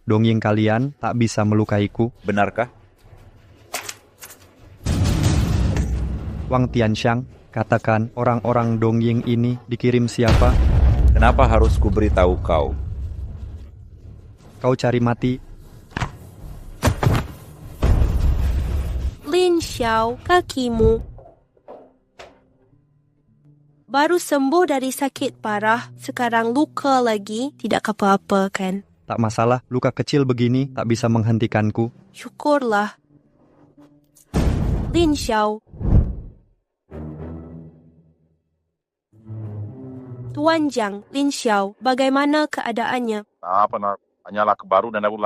Dongying kalian tak bisa melukaiku. Benarkah? Wang Tianxiang, katakan orang-orang Dongying ini dikirim siapa? Kenapa harus kuberitahu kau? Kau cari mati. Lin Xiao, kakimu. Baru sembuh dari sakit parah, sekarang luka lagi, tidak apa-apa kan? Tak masalah, luka kecil begini tak bisa menghentikanku. Syukurlah. Lin Xiao. Tuan Jiang, Lin Xiao, bagaimana keadaannya? Hanyalah kebaru dan aku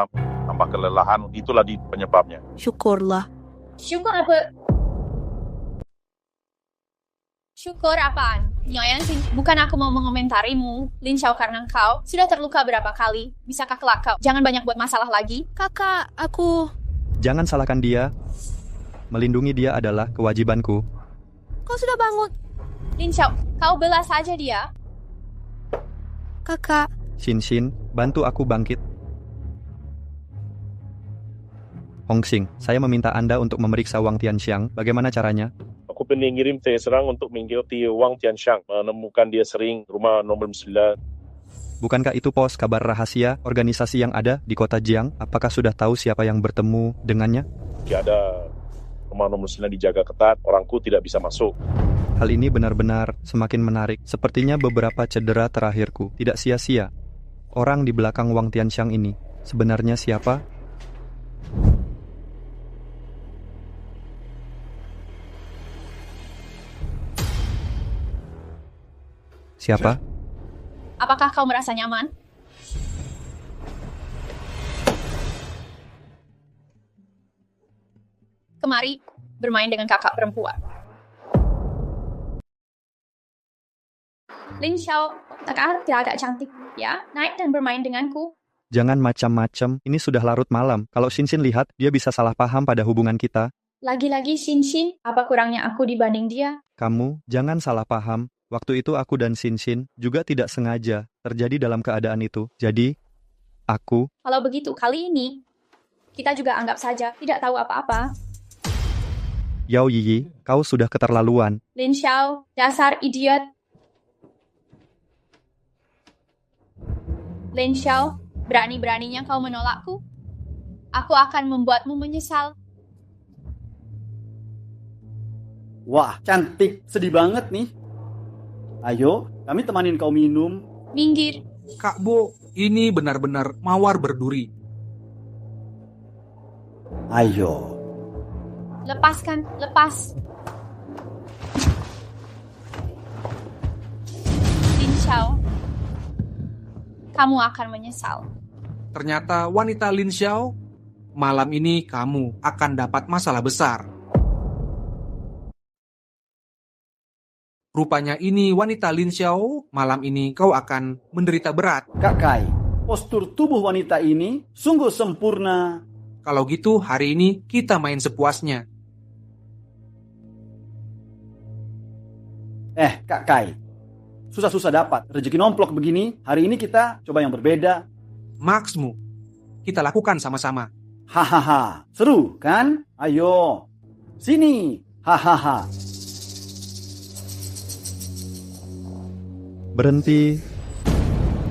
tambah kelelahan, itulah penyebabnya. Syukurlah. Syukur apa? Syukur apaan? Nyoyan sih, bukan aku mau mengomentarimu, Lin Xiao, karena kau sudah terluka berapa kali. Bisakah kelak kau jangan banyak buat masalah lagi? Kakak, aku... Jangan salahkan dia. Melindungi dia adalah kewajibanku. Kau sudah bangun. Lin Xiao, kau belah saja dia. Kakak. Xin, bantu aku bangkit. Hongxing, saya meminta Anda untuk memeriksa Wang Tianxiang. Bagaimana caranya? Aku pengen ngirim serang untuk mengikuti Wang Tianxiang, menemukan dia sering rumah nomor 9. Bukankah itu pos kabar rahasia organisasi yang ada di kota Jiang? Apakah sudah tahu siapa yang bertemu dengannya? Jika ada rumah nomor 9 dijaga ketat, orangku tidak bisa masuk. Hal ini benar-benar semakin menarik. Sepertinya beberapa cedera terakhirku tidak sia-sia. Orang di belakang Wang Tianxiang ini sebenarnya siapa? Siapa? Apakah kau merasa nyaman? Kemari, bermain dengan kakak perempuan. Lin Xiao, tak agak cantik, ya? Naik dan bermain denganku. Jangan macam-macam, ini sudah larut malam. Kalau Xin lihat, dia bisa salah paham pada hubungan kita. Lagi-lagi Shinshin, apa kurangnya aku dibanding dia? Kamu jangan salah paham. Waktu itu aku dan Shinshin juga tidak sengaja terjadi dalam keadaan itu. Jadi, aku... Kalau begitu, kali ini, kita juga anggap saja tidak tahu apa-apa. Yao Yiyi, kau sudah keterlaluan. Lin Xiao, dasar idiot. Lin Xiao, berani-beraninya kau menolakku? Aku akan membuatmu menyesal. Wah, cantik. Sedih banget nih. Ayo, kami temanin kau minum. Minggir. Kak Bo, ini benar-benar mawar berduri. Ayo. Lepaskan, lepas. Lin Xiao, kamu akan menyesal. Ternyata wanita Lin Xiao, malam ini kamu akan dapat masalah besar. Rupanya ini wanita Lin Xiao, malam ini kau akan menderita berat. Kak Kai, postur tubuh wanita ini sungguh sempurna. Kalau gitu hari ini kita main sepuasnya. Kak Kai, susah-susah dapat rezeki nomplok begini. Hari ini kita coba yang berbeda. Maksmu, kita lakukan sama-sama. Hahaha, seru kan? Ayo, sini. Hahaha. Berhenti.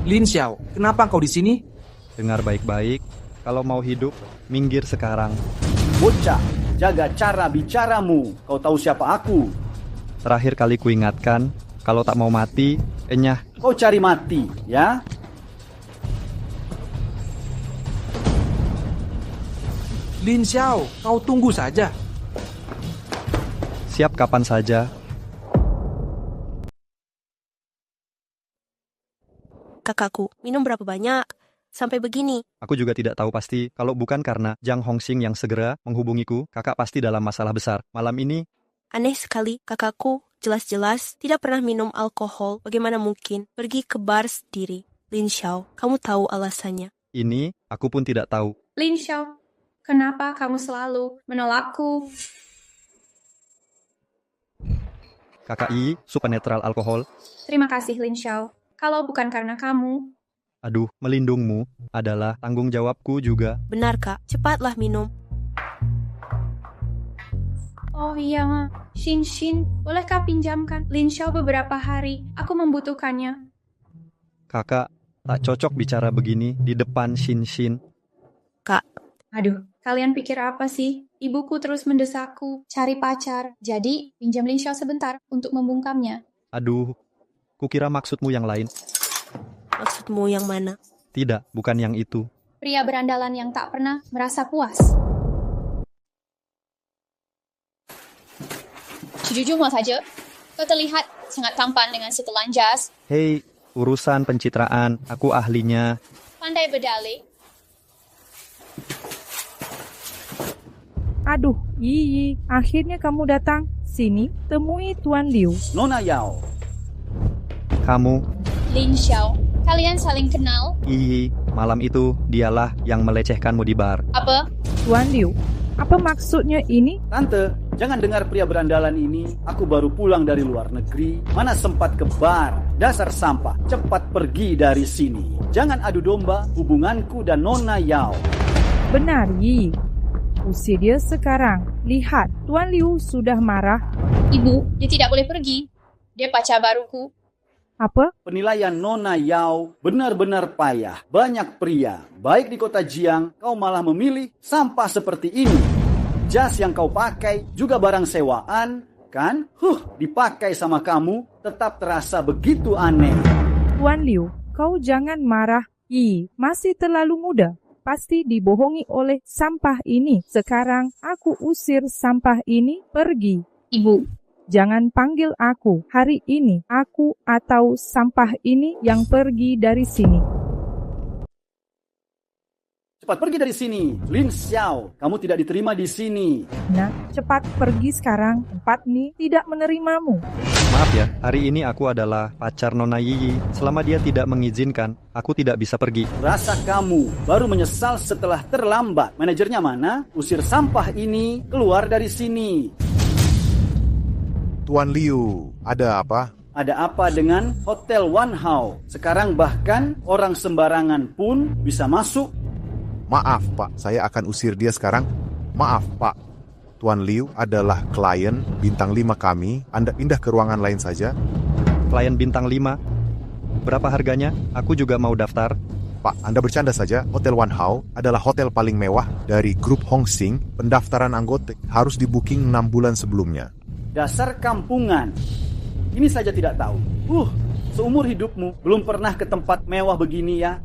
Lin Xiao, kenapa kau di sini? Dengar baik-baik. Kalau mau hidup, minggir sekarang. Bocah, jaga cara bicaramu. Kau tahu siapa aku? Terakhir kali kuingatkan, kalau tak mau mati, enyah. Kau cari mati, ya? Lin Xiao, kau tunggu saja. Siap kapan saja. Kakakku, minum berapa banyak? Sampai begini. Aku juga tidak tahu pasti. Kalau bukan karena Jiang Hongxing yang segera menghubungiku, kakak pasti dalam masalah besar. Malam ini... Aneh sekali, kakakku jelas-jelas tidak pernah minum alkohol. Bagaimana mungkin pergi ke bar sendiri? Lin Xiao, kamu tahu alasannya. Ini, aku pun tidak tahu. Lin Xiao, kenapa kamu selalu menolakku? KKI, supernatural alkohol. Terima kasih, Lin Xiao. Kalau bukan karena kamu... Aduh, melindungmu adalah tanggung jawabku juga. Benar, Kak. Cepatlah minum. Oh iya, Shinshin, bolehkah pinjamkan Lin Xiao beberapa hari? Aku membutuhkannya. Kakak, tak cocok bicara begini di depan Shinshin. Kak. Aduh, kalian pikir apa sih? Ibuku terus mendesakku cari pacar. Jadi, pinjam Lin Xiao sebentar untuk membungkamnya. Aduh, kukira maksudmu yang lain. Maksudmu yang mana? Tidak, bukan yang itu. Pria berandalan yang tak pernah merasa puas. Jujur saja, kau terlihat sangat tampan dengan setelan jas. Hei, urusan pencitraan, aku ahlinya. Pandai berdalih. Aduh, Yiyi, akhirnya kamu datang. Sini, temui Tuan Liu. Nona Yao. Kamu. Lin Xiao, kalian saling kenal? Yiyi, malam itu dialah yang melecehkanmu di bar. Apa? Tuan Liu, apa maksudnya ini? Tante, jangan dengar pria berandalan ini. Aku baru pulang dari luar negeri. Mana sempat ke bar. Dasar sampah, cepat pergi dari sini. Jangan adu domba hubunganku dan Nona Yao. Benar, Yi. Usir dia sekarang. Lihat, Tuan Liu sudah marah. Ibu, dia tidak boleh pergi. Dia pacar baruku. Apa? Penilaian Nona Yao benar-benar payah. Banyak pria, baik di kota Jiang, kau malah memilih sampah seperti ini. Jas yang kau pakai juga barang sewaan, kan? Dipakai sama kamu, tetap terasa begitu aneh. Tuan Liu, kau jangan marah. Yi, masih terlalu muda. Pasti dibohongi oleh sampah ini. Sekarang aku usir sampah ini pergi. Ibu, jangan panggil aku. Hari ini aku atau sampah ini yang pergi dari sini. cepat pergi dari sini. Lin Xiao, kamu tidak diterima di sini. Nah, cepat pergi sekarang. Tempat ini tidak menerimamu. Maaf ya, hari ini aku adalah pacar Nona Yiyi. Selama dia tidak mengizinkan, aku tidak bisa pergi. Rasa kamu baru menyesal setelah terlambat. Manajernya mana? Usir sampah ini keluar dari sini. Tuan Liu, ada apa? Ada apa dengan Hotel Wanhao? Sekarang bahkan orang sembarangan pun bisa masuk. Maaf, Pak. Saya akan usir dia sekarang. Maaf, Pak. Tuan Liu adalah klien bintang 5 kami. Anda pindah ke ruangan lain saja. Klien bintang 5? Berapa harganya? Aku juga mau daftar. Pak, Anda bercanda saja. Hotel Wanhao adalah hotel paling mewah dari grup Hong Sing. Pendaftaran anggota harus di-booking 6 bulan sebelumnya. Dasar kampungan. Ini saja tidak tahu. Seumur hidupmu belum pernah ke tempat mewah begini ya.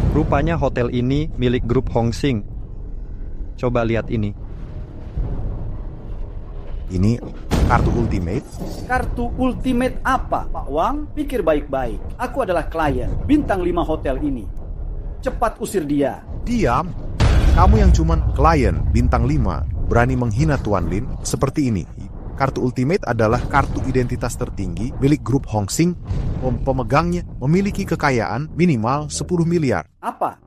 Rupanya hotel ini milik grup Hong Sing. Coba lihat ini. Ini kartu ultimate. Kartu ultimate apa, Pak Wang? Pikir baik-baik. Aku adalah klien bintang 5 hotel ini. Cepat usir dia. Diam. Kamu yang cuman klien bintang 5 berani menghina Tuan Lin seperti ini. Kartu ultimate adalah kartu identitas tertinggi milik grup Hong Sing. Pemegangnya memiliki kekayaan minimal 10 miliar. Apa?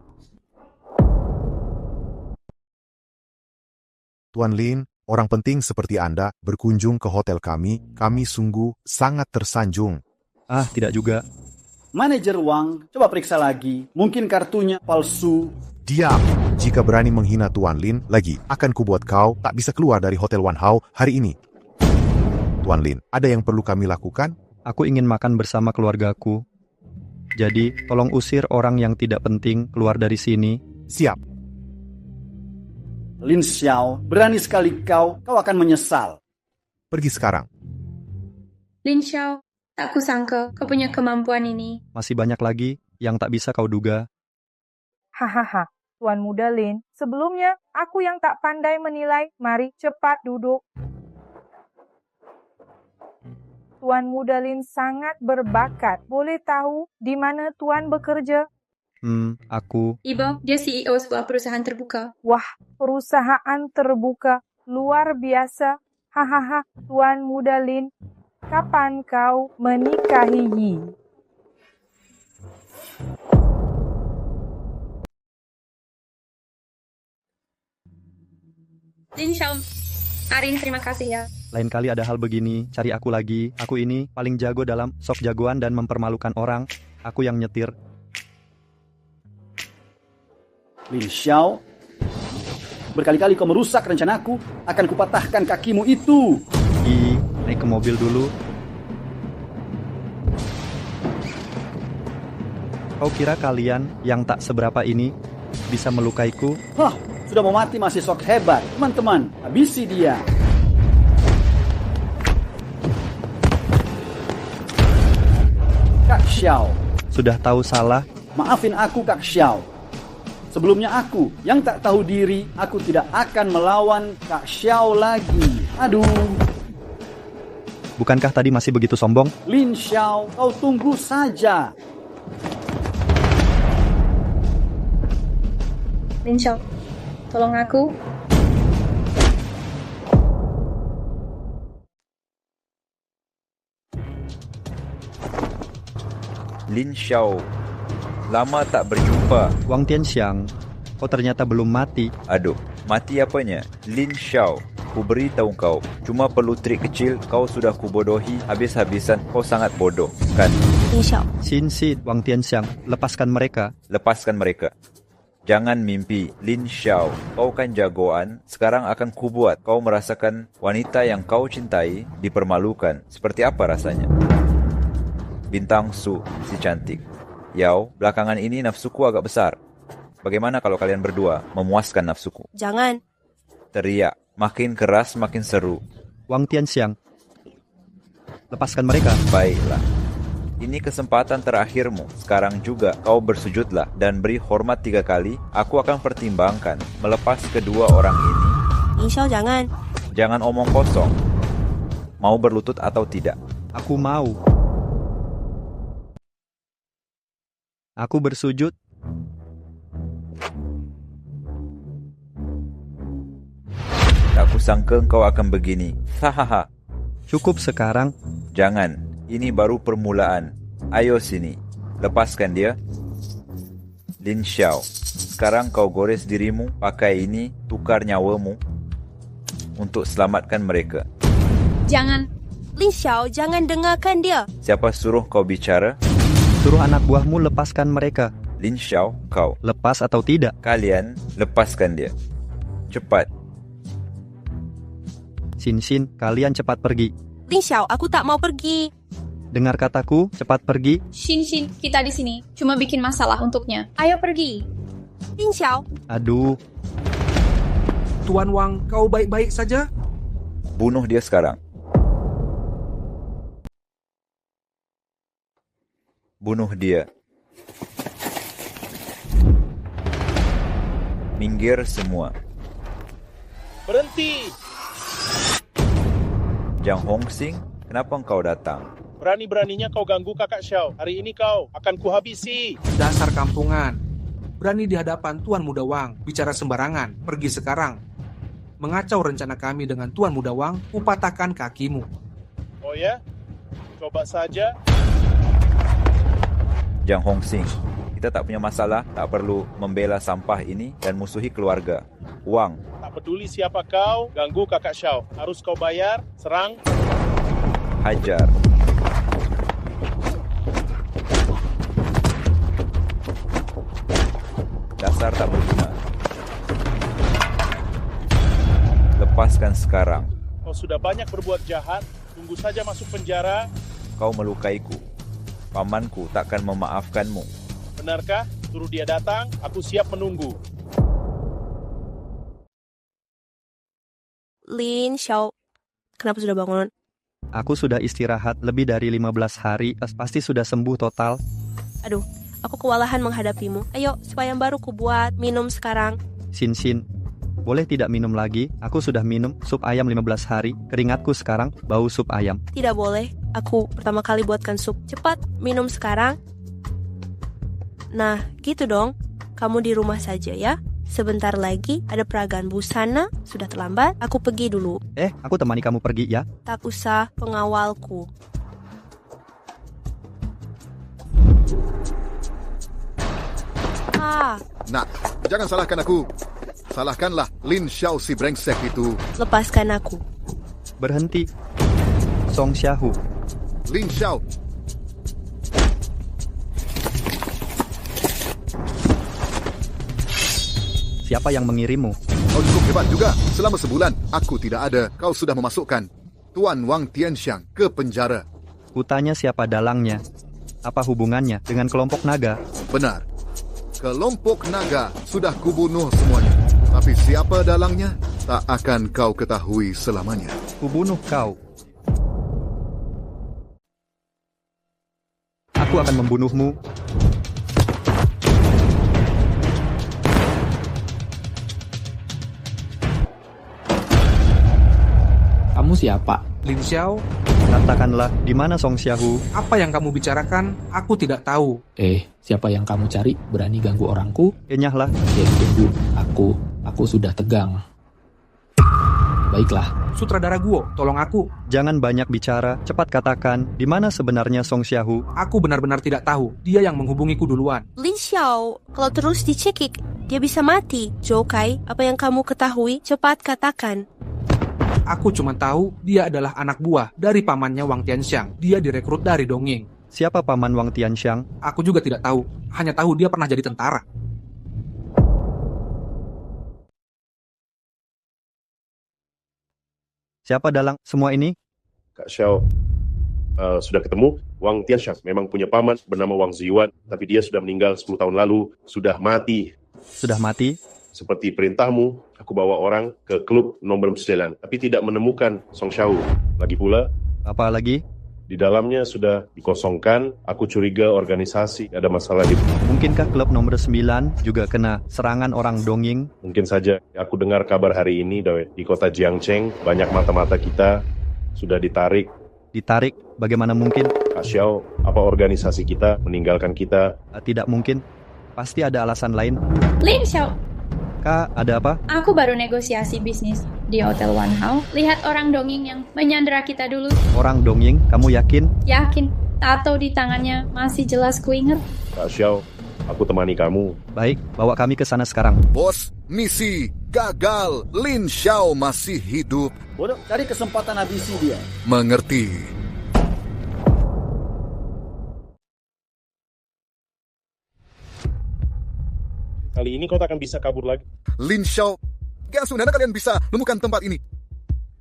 Tuan Lin, orang penting seperti Anda berkunjung ke hotel kami sungguh sangat tersanjung. Tidak juga. Manajer Wang, coba periksa lagi. Mungkin kartunya palsu. Diam. Jika berani menghina Tuan Lin lagi, akan kubuat kau tak bisa keluar dari Hotel Wanhao hari ini. Tuan Lin, ada yang perlu kami lakukan? Aku ingin makan bersama keluargaku. Jadi, tolong usir orang yang tidak penting keluar dari sini. Siap. Lin Xiao, berani sekali kau akan menyesal. Pergi sekarang. Lin Xiao, tak kusangka kau punya kemampuan ini. Masih banyak lagi yang tak bisa kau duga. Hahaha, Tuan Muda Lin. Sebelumnya, aku yang tak pandai menilai. Mari cepat duduk. Tuan Muda Lin sangat berbakat. Boleh tahu di mana Tuan bekerja? Aku. Ibu, dia CEO sebuah perusahaan terbuka. Wah, perusahaan terbuka. Luar biasa. Hahaha, Tuan Muda Lin. Kapan kau menikahi Yi? Lin Xiao, Arin, terima kasih ya. Lain kali ada hal begini, cari aku lagi. Aku ini paling jago dalam sok jagoan dan mempermalukan orang. Aku yang nyetir. Lin Xiao, berkali-kali kau merusak rencanaku. Akan kupatahkan kakimu itu. Naik ke mobil dulu. Kau kira kalian yang tak seberapa ini bisa melukaiku? Sudah mau mati masih sok hebat. Teman-teman, habisi dia. Kak Xiao. Sudah tahu salah? Maafin aku, Kak Xiao. Sebelumnya aku yang tak tahu diri, aku tidak akan melawan Kak Xiao lagi. Aduh. Bukankah tadi masih begitu sombong? Lin Xiao, kau tunggu saja. Lin Xiao, tolong aku. Lin Xiao, lama tak berjumpa. Wang Tianxiang, kau ternyata belum mati. Aduh, mati apanya? Lin Xiao, ku beritahu kau, cuma perlu trik kecil, kau sudah kubodohi habis-habisan. Kau sangat bodoh, kan? Lin Xiao. Xin, Wang Tianxiang, lepaskan mereka. Lepaskan mereka. Jangan mimpi, Lin Xiao. Kau kan jagoan, sekarang akan kubuat kau merasakan wanita yang kau cintai dipermalukan. Seperti apa rasanya? Bintang Su, si cantik. Yao, belakangan ini nafsuku agak besar. Bagaimana kalau kalian berdua memuaskan nafsuku? Jangan. Teriak, makin keras makin seru. Wang Tianxiang, lepaskan mereka. Baiklah. Ini kesempatan terakhirmu. Sekarang juga kau bersujudlah dan beri hormat 3 kali. Aku akan pertimbangkan melepas kedua orang ini. Lin Xiao, jangan. Jangan omong kosong. Mau berlutut atau tidak? Aku mau. Aku bersujud. Tak kusangka engkau akan begini. Hahaha. Cukup sekarang. Jangan, ini baru permulaan. Ayo sini, lepaskan dia. Lin Xiao, sekarang kau gores dirimu, pakai ini, tukar nyawamu untuk selamatkan mereka. Jangan. Lin Xiao, jangan dengarkan dia. Siapa suruh kau bicara? Suruh anak buahmu lepaskan mereka. Lin Xiao, kau. Lepas atau tidak? Kalian, lepaskan dia. Cepat. Xin, kalian cepat pergi. Lin Xiao, aku tak mau pergi. Dengar kataku, cepat pergi. Xin, kita di sini cuma bikin masalah untuknya. Ayo pergi. Lin Xiao. Aduh. Tuan Wang, kau baik-baik saja? Bunuh dia sekarang. Bunuh dia. Minggir semua. Berhenti! Jiang Hongxing, kenapa engkau datang? Berani-beraninya kau ganggu kakak Xiao. Hari ini kau akan kuhabisi. Dasar kampungan. Berani di hadapan Tuan Muda Wang. Bicara sembarangan. Pergi sekarang. Mengacau rencana kami dengan Tuan Muda Wang, kupatahkan kakimu. Oh ya? Coba saja. Jiang Hongxing, kita tak punya masalah. Tak perlu membela sampah ini dan musuhi keluarga. Wang. Tak peduli siapa kau, ganggu kakak Xiao. Harus kau bayar, serang. Hajar. Dasar tak berguna. Lepaskan sekarang. Kau sudah banyak berbuat jahat. Tunggu saja masuk penjara. Kau melukaiku. Pamanku takkan memaafkanmu. Benarkah? Suruh dia datang, aku siap menunggu. Lin Xiao, kenapa sudah bangun? Aku sudah istirahat lebih dari 15 hari. Pasti sudah sembuh total. Aduh, aku kewalahan menghadapimu. Ayo, supaya yang baru ku buat minum sekarang. Xin, boleh tidak minum lagi? Aku sudah minum sup ayam 15 hari. Keringatku sekarang bau sup ayam. Tidak boleh. Aku pertama kali buatkan sup. Cepat, minum sekarang. Nah, gitu dong. Kamu di rumah saja ya. Sebentar lagi ada peragaan busana. Sudah terlambat, aku pergi dulu. Aku temani kamu pergi ya. Tak usah, pengawalku. Nak, jangan salahkan aku. Salahkanlah Lin Xiao si brengsek itu. Lepaskan aku. Berhenti. Song Xiaohu. Lin Xiao. Siapa yang mengirimmu? Kau cukup hebat juga. Selama sebulan, aku tidak ada. Kau sudah memasukkan Tuan Wang Tianxiang ke penjara. Kutanya siapa dalangnya. Apa hubungannya dengan kelompok naga? Benar. Kelompok naga sudah kubunuh semuanya. Tapi siapa dalangnya, tak akan kau ketahui selamanya. Kubunuh kau. Aku akan membunuhmu. Kamu siapa? Lin Xiao. Katakanlah, di mana Song Xiaohu? Apa yang kamu bicarakan, aku tidak tahu. Siapa yang kamu cari? Berani ganggu orangku? Kenyahlah. Tunggu, aku sudah tegang. Baiklah. Sutradara Guo, tolong aku. Jangan banyak bicara, cepat katakan, di mana sebenarnya Song Xiaohu? Aku benar-benar tidak tahu, dia yang menghubungiku duluan. Lin Xiao, kalau terus dicekik, dia bisa mati. Zhou Kai, apa yang kamu ketahui, cepat katakan. Aku cuma tahu dia adalah anak buah dari pamannya Wang Tianxiang. Dia direkrut dari Dongying. Siapa paman Wang Tianxiang? Aku juga tidak tahu. Hanya tahu dia pernah jadi tentara. Siapa dalang semua ini? Kak Xiao sudah ketemu. Wang Tianxiang memang punya paman bernama Wang Ziyuan. Tapi dia sudah meninggal 10 tahun lalu. Sudah mati. Sudah mati? Seperti perintahmu, aku bawa orang ke klub nomor 9, tapi tidak menemukan Song Xiaohu. Lagi pula, apa lagi? Di dalamnya sudah dikosongkan. Aku curiga organisasi ada masalah di. Mungkinkah klub nomor 9 juga kena serangan orang Dongying? Mungkin saja. Aku dengar kabar hari ini di kota Jiangcheng banyak mata-mata kita sudah ditarik. Ditarik? Bagaimana mungkin? Kak Xiao, apa organisasi kita meninggalkan kita? Tidak mungkin. Pasti ada alasan lain. Lin Xiao. Kak, ada apa? Aku baru negosiasi bisnis di Hotel Wan Hao. Lihat orang dongeng yang menyandera kita dulu. Orang dongeng, kamu yakin? Yakin, tato di tangannya masih jelas kuinget. Kak Xiao, aku temani kamu. Baik, bawa kami ke sana sekarang. Bos, misi gagal. Lin Xiao masih hidup. Bodoh, cari kesempatan habisi dia. Mengerti. Kali ini kau tak akan bisa kabur lagi. Lin Xiao, bagaimana kalian bisa menemukan tempat ini?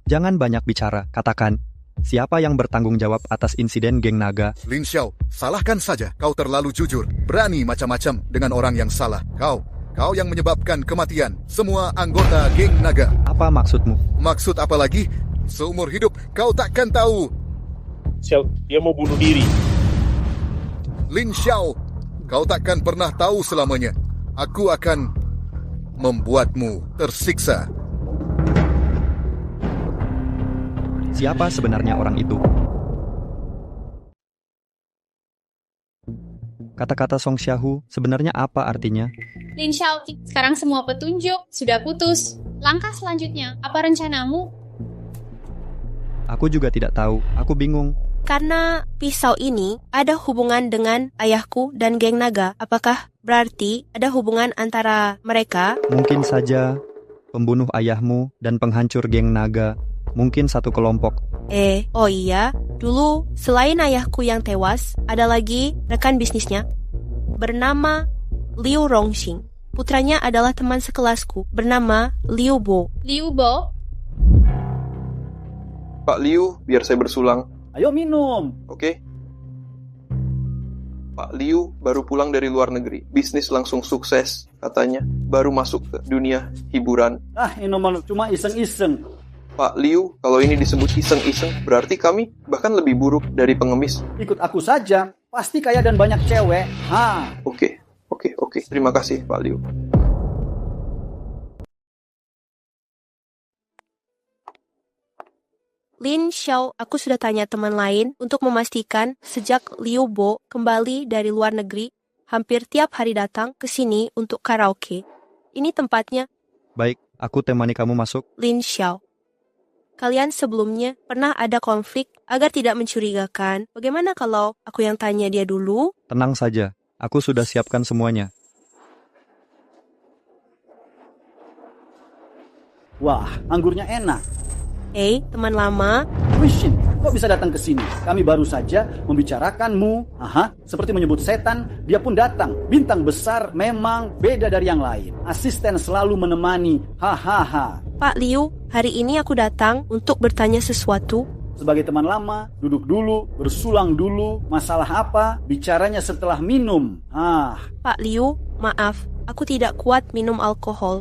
Jangan banyak bicara, katakan. Siapa yang bertanggung jawab atas insiden geng naga? Lin Xiao, salahkan saja. Kau terlalu jujur. Berani macam-macam dengan orang yang salah. Kau yang menyebabkan kematian semua anggota geng naga. Apa maksudmu? Maksud apa lagi? Seumur hidup kau takkan tahu. Xiao, dia mau bunuh diri. Lin Xiao, kau takkan pernah tahu selamanya. Aku akan membuatmu tersiksa. Siapa sebenarnya orang itu? Kata-kata Song Xiaohu sebenarnya apa artinya? Lin Xiao, sekarang semua petunjuk sudah putus. Langkah selanjutnya, apa rencanamu? Aku juga tidak tahu, aku bingung. Karena pisau ini ada hubungan dengan ayahku dan geng naga. Apakah berarti ada hubungan antara mereka? Mungkin saja pembunuh ayahmu dan penghancur geng naga. Mungkin satu kelompok. Oh iya, dulu selain ayahku yang tewas, ada lagi rekan bisnisnya bernama Liu Rongxing. Putranya adalah teman sekelasku bernama Liu Bo. Liu Bo? Pak Liu, biar saya bersulang. Ayo minum. Oke. Pak Liu baru pulang dari luar negeri. Bisnis langsung sukses, katanya. Baru masuk ke dunia hiburan. Ini cuma iseng-iseng. Pak Liu, kalau ini disebut iseng-iseng, berarti kami bahkan lebih buruk dari pengemis. Ikut aku saja. Pasti kaya dan banyak cewek. Oke. Terima kasih, Pak Liu. Lin Xiao, aku sudah tanya teman lain untuk memastikan sejak Liu Bo kembali dari luar negeri, hampir tiap hari datang ke sini untuk karaoke. Ini tempatnya. Baik, aku temani kamu masuk. Lin Xiao, kalian sebelumnya pernah ada konflik agar tidak mencurigakan. Bagaimana kalau aku yang tanya dia dulu? Tenang saja, aku sudah siapkan semuanya. Wah, anggurnya enak. Teman lama. Wishin, kok bisa datang ke sini? Kami baru saja membicarakanmu. Seperti menyebut setan, dia pun datang. Bintang besar memang beda dari yang lain. Asisten selalu menemani. Hahaha. Pak Liu, hari ini aku datang untuk bertanya sesuatu. Sebagai teman lama, duduk dulu, bersulang dulu. Masalah apa? Bicaranya setelah minum. Pak Liu, maaf, aku tidak kuat minum alkohol.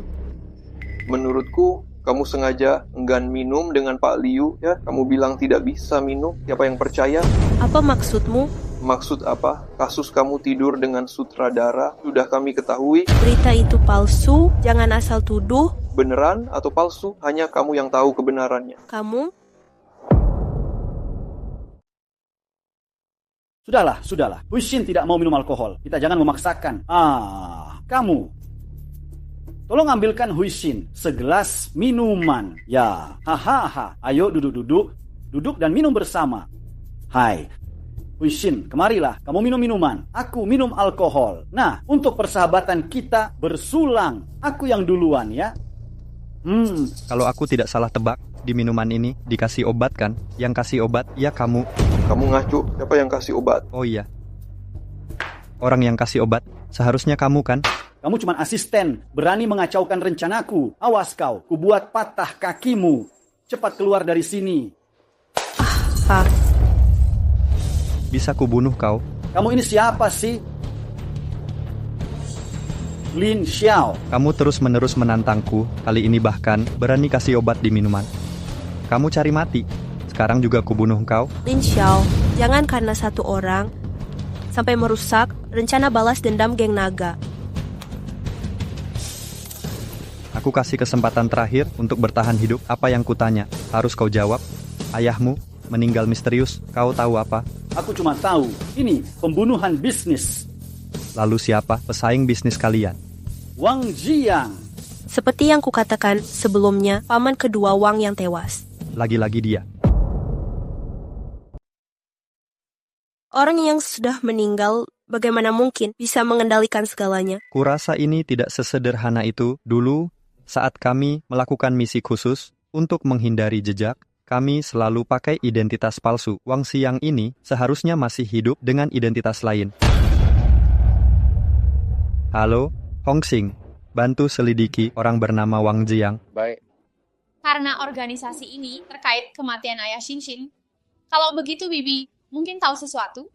Menurutku, kamu sengaja enggan minum dengan Pak Liu, ya? Kamu bilang tidak bisa minum. Siapa yang percaya? Apa maksudmu? Maksud apa? Kasus kamu tidur dengan sutradara sudah kami ketahui. Berita itu palsu, jangan asal tuduh. Beneran atau palsu? Hanya kamu yang tahu kebenarannya. Kamu? Sudahlah. Wishin tidak mau minum alkohol. Kita jangan memaksakan. Kamu. Tolong ambilkan Huishin segelas minuman. Ya, ayo duduk dan minum bersama. Hai, Huishin, kemarilah, kamu minum minuman. Aku minum alkohol. Nah, untuk persahabatan kita bersulang. Aku yang duluan ya. Kalau aku tidak salah tebak, di minuman ini dikasih obat kan? Yang kasih obat, ya kamu. Kamu ngaco, siapa yang kasih obat? Oh iya. Orang yang kasih obat, seharusnya kamu kan? Kamu cuma asisten, berani mengacaukan rencanaku. Awas kau, kubuat patah kakimu. Cepat keluar dari sini. Bisa kubunuh kau. Kamu ini siapa sih? Lin Xiao. Kamu terus-menerus menantangku, kali ini bahkan berani kasih obat di minuman. Kamu cari mati. Sekarang juga kubunuh kau. Lin Xiao, jangan karena satu orang sampai merusak rencana balas dendam geng naga. Aku kasih kesempatan terakhir untuk bertahan hidup. Apa yang kutanya? Harus kau jawab. Ayahmu meninggal misterius. Kau tahu apa? Aku cuma tahu, ini pembunuhan bisnis. Lalu siapa pesaing bisnis kalian? Wang Jiang. Seperti yang kukatakan sebelumnya, paman kedua Wang yang tewas. Lagi-lagi dia. Orang yang sudah meninggal, bagaimana mungkin bisa mengendalikan segalanya? Kurasa ini tidak sesederhana itu. Dulu, saat kami melakukan misi khusus untuk menghindari jejak, kami selalu pakai identitas palsu. Wang Xiang ini seharusnya masih hidup dengan identitas lain. Halo, Hong Xing. Bantu selidiki orang bernama Wang Jiang. Baik. Karena organisasi ini terkait kematian ayah Shinshin. Kalau begitu, Bibi mungkin tahu sesuatu.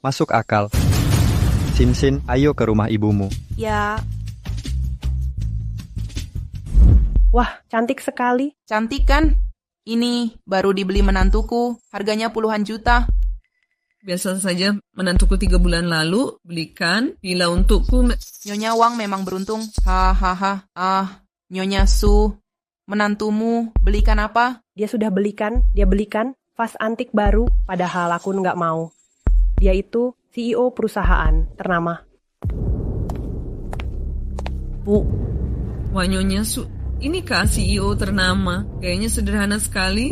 Masuk akal. Shinshin, ayo ke rumah ibumu. Ya. Wah, cantik sekali. Cantik kan? Ini baru dibeli menantuku. Harganya puluhan juta. Biasa saja menantuku 3 bulan lalu belikan bila untukku. Nyonya Wang memang beruntung. Hahaha. Nyonya Su, menantumu belikan apa? Dia sudah belikan, vas antik baru, padahal aku nggak mau. Dia itu CEO perusahaan ternama. Bu. Wah, Nyonya Su, ini kah CEO ternama? Kayaknya sederhana sekali.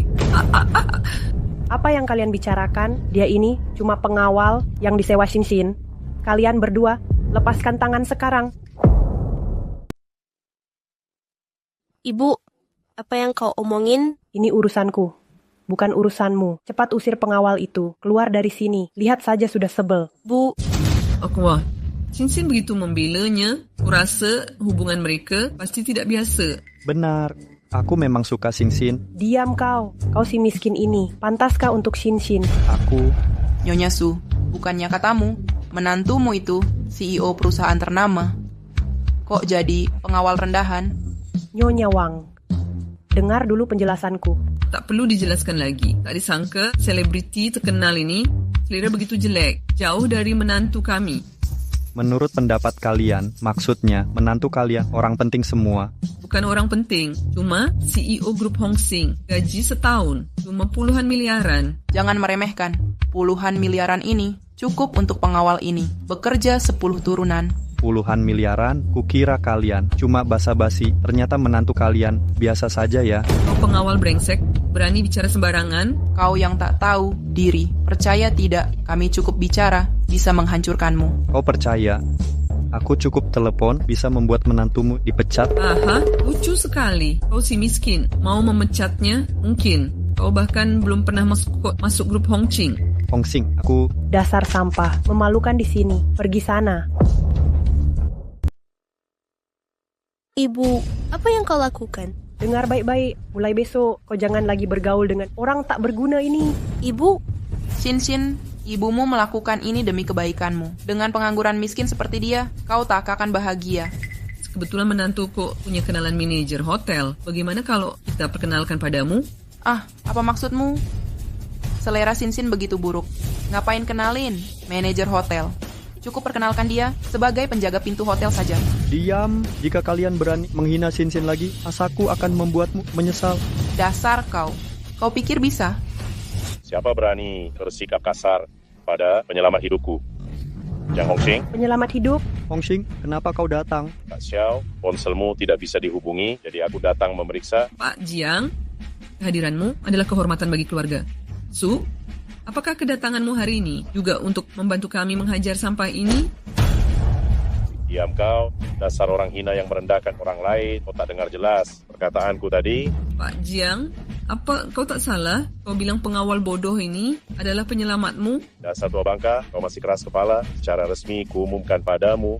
Apa yang kalian bicarakan? Dia ini cuma pengawal yang disewa Shinshin. Kalian berdua, lepaskan tangan sekarang. Ibu, apa yang kau omongin? Ini urusanku, bukan urusanmu. Cepat usir pengawal itu, keluar dari sini. Lihat saja sudah sebel. Bu. Wah, Shinshin begitu membelanya. Kurasa hubungan mereka pasti tidak biasa. Benar. Aku memang suka Shinshin. Diam kau si miskin ini. Pantaskah untuk Shinshin? Aku. Nyonya Su, bukannya katamu, menantumu itu CEO perusahaan ternama. Kok jadi pengawal rendahan? Nyonya Wang, dengar dulu penjelasanku. Tak perlu dijelaskan lagi. Tak disangka selebriti terkenal ini selera begitu jelek. Jauh dari menantu kami. Menurut pendapat kalian, maksudnya menantu kalian orang penting semua. Bukan orang penting, cuma CEO grup Hong Xing. Gaji setahun, cuma puluhan miliaran. Jangan meremehkan. Puluhan miliaran ini cukup untuk pengawal ini. Bekerja 10 turunan. Puluhan miliaran, kukira kalian cuma basa-basi. Ternyata menantu kalian biasa saja ya. Kau pengawal brengsek, berani bicara sembarangan? Kau yang tak tahu diri. Percaya tidak, kami cukup bicara, bisa menghancurkanmu. Kau percaya? Aku cukup telepon bisa membuat menantumu dipecat. Aha, lucu sekali. Kau si miskin, mau memecatnya? Mungkin. Kau bahkan belum pernah masuk grup Hong Xing. Hong Xing, aku... Dasar sampah, memalukan di sini. Pergi sana. Ibu, apa yang kau lakukan? Dengar baik-baik, mulai besok kau jangan lagi bergaul dengan orang tak berguna ini. Ibu, Shinshin, ibumu melakukan ini demi kebaikanmu. Dengan pengangguran miskin seperti dia, kau tak akan bahagia. Kebetulan menantuku punya kenalan manajer hotel. Bagaimana kalau kita perkenalkan padamu? Apa maksudmu? Selera Shinshin begitu buruk. Ngapain kenalin manajer hotel? Cukup perkenalkan dia sebagai penjaga pintu hotel saja. Diam, jika kalian berani menghina Shinshin lagi, asaku akan membuatmu menyesal. Dasar kau pikir bisa? Siapa berani bersikap kasar pada penyelamat hidupku? Jiang Hongxing? Penyelamat hidup? Hongxing, kenapa kau datang? Kak Xiao, ponselmu tidak bisa dihubungi, jadi aku datang memeriksa. Pak Jiang, kehadiranmu adalah kehormatan bagi keluarga. Su, apakah kedatanganmu hari ini juga untuk membantu kami menghajar sampah ini? Diam kau, dasar orang hina yang merendahkan orang lain. Kau tak dengar jelas perkataanku tadi? Pak Jiang, apa kau tak salah? Kau bilang pengawal bodoh ini adalah penyelamatmu? Dasar tua bangka, kau masih keras kepala. Secara resmi kuumumkan padamu,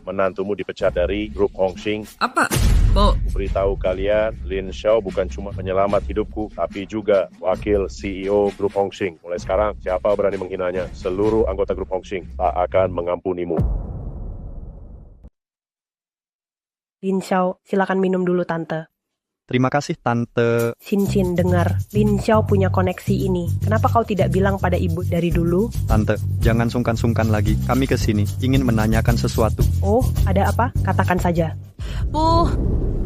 menantumu dipecat dari grup Hong Xing. Apa? Bo. Beritahu kalian, Lin Xiao bukan cuma penyelamat hidupku, tapi juga wakil CEO grup Hong Xing. Mulai sekarang, siapa berani menghinanya, seluruh anggota grup Hong Xing tak akan mengampunimu. Lin Xiao, silakan minum dulu tante. Terima kasih tante. Shinshin, dengar, Lin Xiao punya koneksi ini. Kenapa kau tidak bilang pada ibu dari dulu? Tante, jangan sungkan-sungkan lagi. Kami kesini ingin menanyakan sesuatu. Oh, ada apa? Katakan saja. Bu,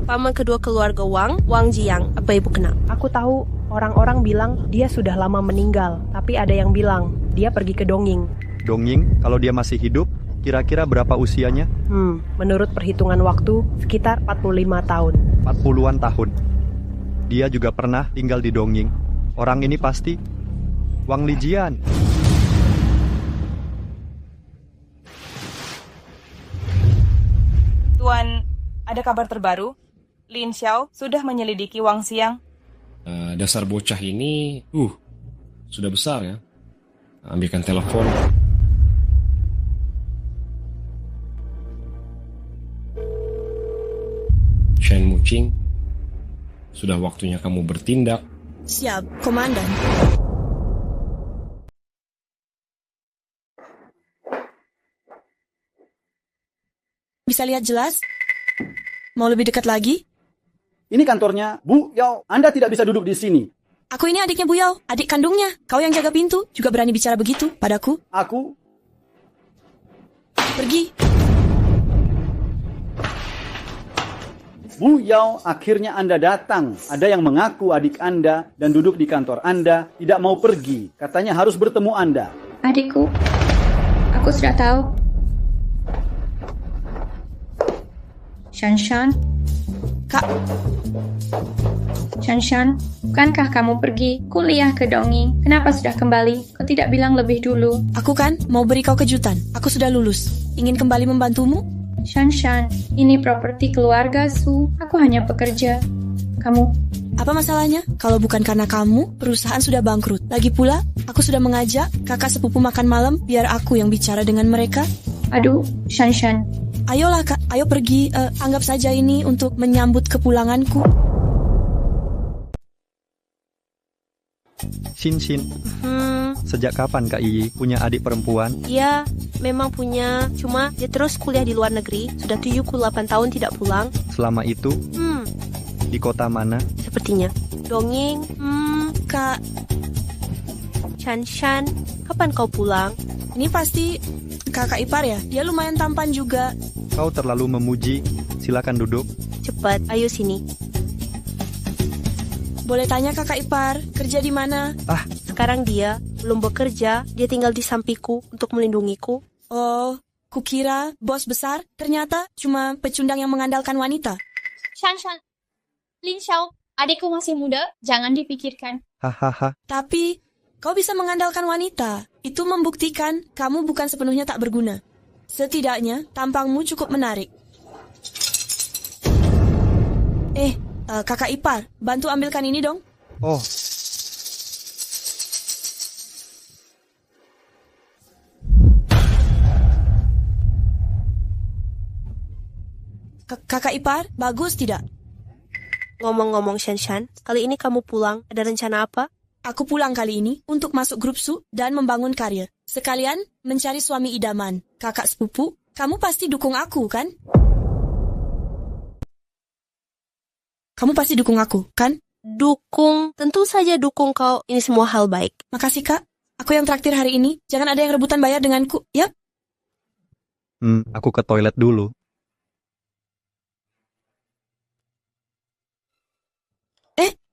paman kedua keluarga Wang Jiang. Apa ibu kenal? Aku tahu, orang-orang bilang dia sudah lama meninggal. Tapi ada yang bilang dia pergi ke Dongying. Dongying? Kalau dia masih hidup? Kira-kira berapa usianya? Menurut perhitungan waktu, sekitar 45 tahun. 40-an tahun. Dia juga pernah tinggal di Dongying. Orang ini pasti Wang Lijian. Tuan, ada kabar terbaru? Lin Xiao sudah menyelidiki Wang Xiang. Dasar bocah ini, sudah besar ya. Ambilkan telepon. Shen Muqing, sudah waktunya kamu bertindak. Siap, Komandan. Bisa lihat jelas? Mau lebih dekat lagi? Ini kantornya, Bu Yao. Anda tidak bisa duduk di sini. Aku ini adiknya Bu Yao, adik kandungnya. Kau yang jaga pintu, juga berani bicara begitu padaku? Aku? Pergi. Bu Yao, akhirnya Anda datang. Ada yang mengaku adik Anda dan duduk di kantor Anda, tidak mau pergi. Katanya harus bertemu Anda. Adikku, aku sudah tahu. Shanshan. Kak. Shanshan, bukankah kamu pergi kuliah ke Dongying? Kenapa sudah kembali? Kau tidak bilang lebih dulu. Aku kan mau beri kau kejutan. Aku sudah lulus. Ingin kembali membantumu? Shanshan, ini properti keluarga Su. Aku hanya pekerja. Kamu? Apa masalahnya? Kalau bukan karena kamu, perusahaan sudah bangkrut. Lagi pula, aku sudah mengajak kakak sepupu makan malam, biar aku yang bicara dengan mereka. Aduh, Shanshan. Ayolah kak, ayo pergi. Anggap saja ini untuk menyambut kepulanganku. Shin. Sejak kapan Kak Iyi punya adik perempuan? Iya, memang punya. Cuma dia terus kuliah di luar negeri. Sudah 78 tahun tidak pulang. Selama itu? Di kota mana? Sepertinya Dongying. Kak Shanshan, kapan kau pulang? Ini pasti kakak ipar ya? Dia lumayan tampan juga. Kau terlalu memuji. Silakan duduk. Cepat, ayo sini. Boleh tanya kakak ipar, kerja di mana? Sekarang dia belum bekerja. Dia tinggal di sampingku untuk melindungiku. Oh, kukira bos besar. Ternyata cuma pecundang yang mengandalkan wanita. Shanshan, Lin Xiao, adikku masih muda, jangan dipikirkan. Hahaha. Tapi kau bisa mengandalkan wanita. Itu membuktikan kamu bukan sepenuhnya tak berguna. Setidaknya tampangmu cukup menarik. Kakak ipar, bantu ambilkan ini dong. Oh. Kakak ipar, bagus tidak? Ngomong-ngomong Shanshan, kali ini kamu pulang, ada rencana apa? Aku pulang kali ini untuk masuk grup Su dan membangun karir. Sekalian mencari suami idaman. Kakak sepupu, kamu pasti dukung aku, kan? Kamu pasti dukung aku, kan? Dukung, tentu saja dukung kau. Ini semua hal baik. Makasih kak, aku yang traktir hari ini. Jangan ada yang rebutan bayar denganku, ya? Aku ke toilet dulu.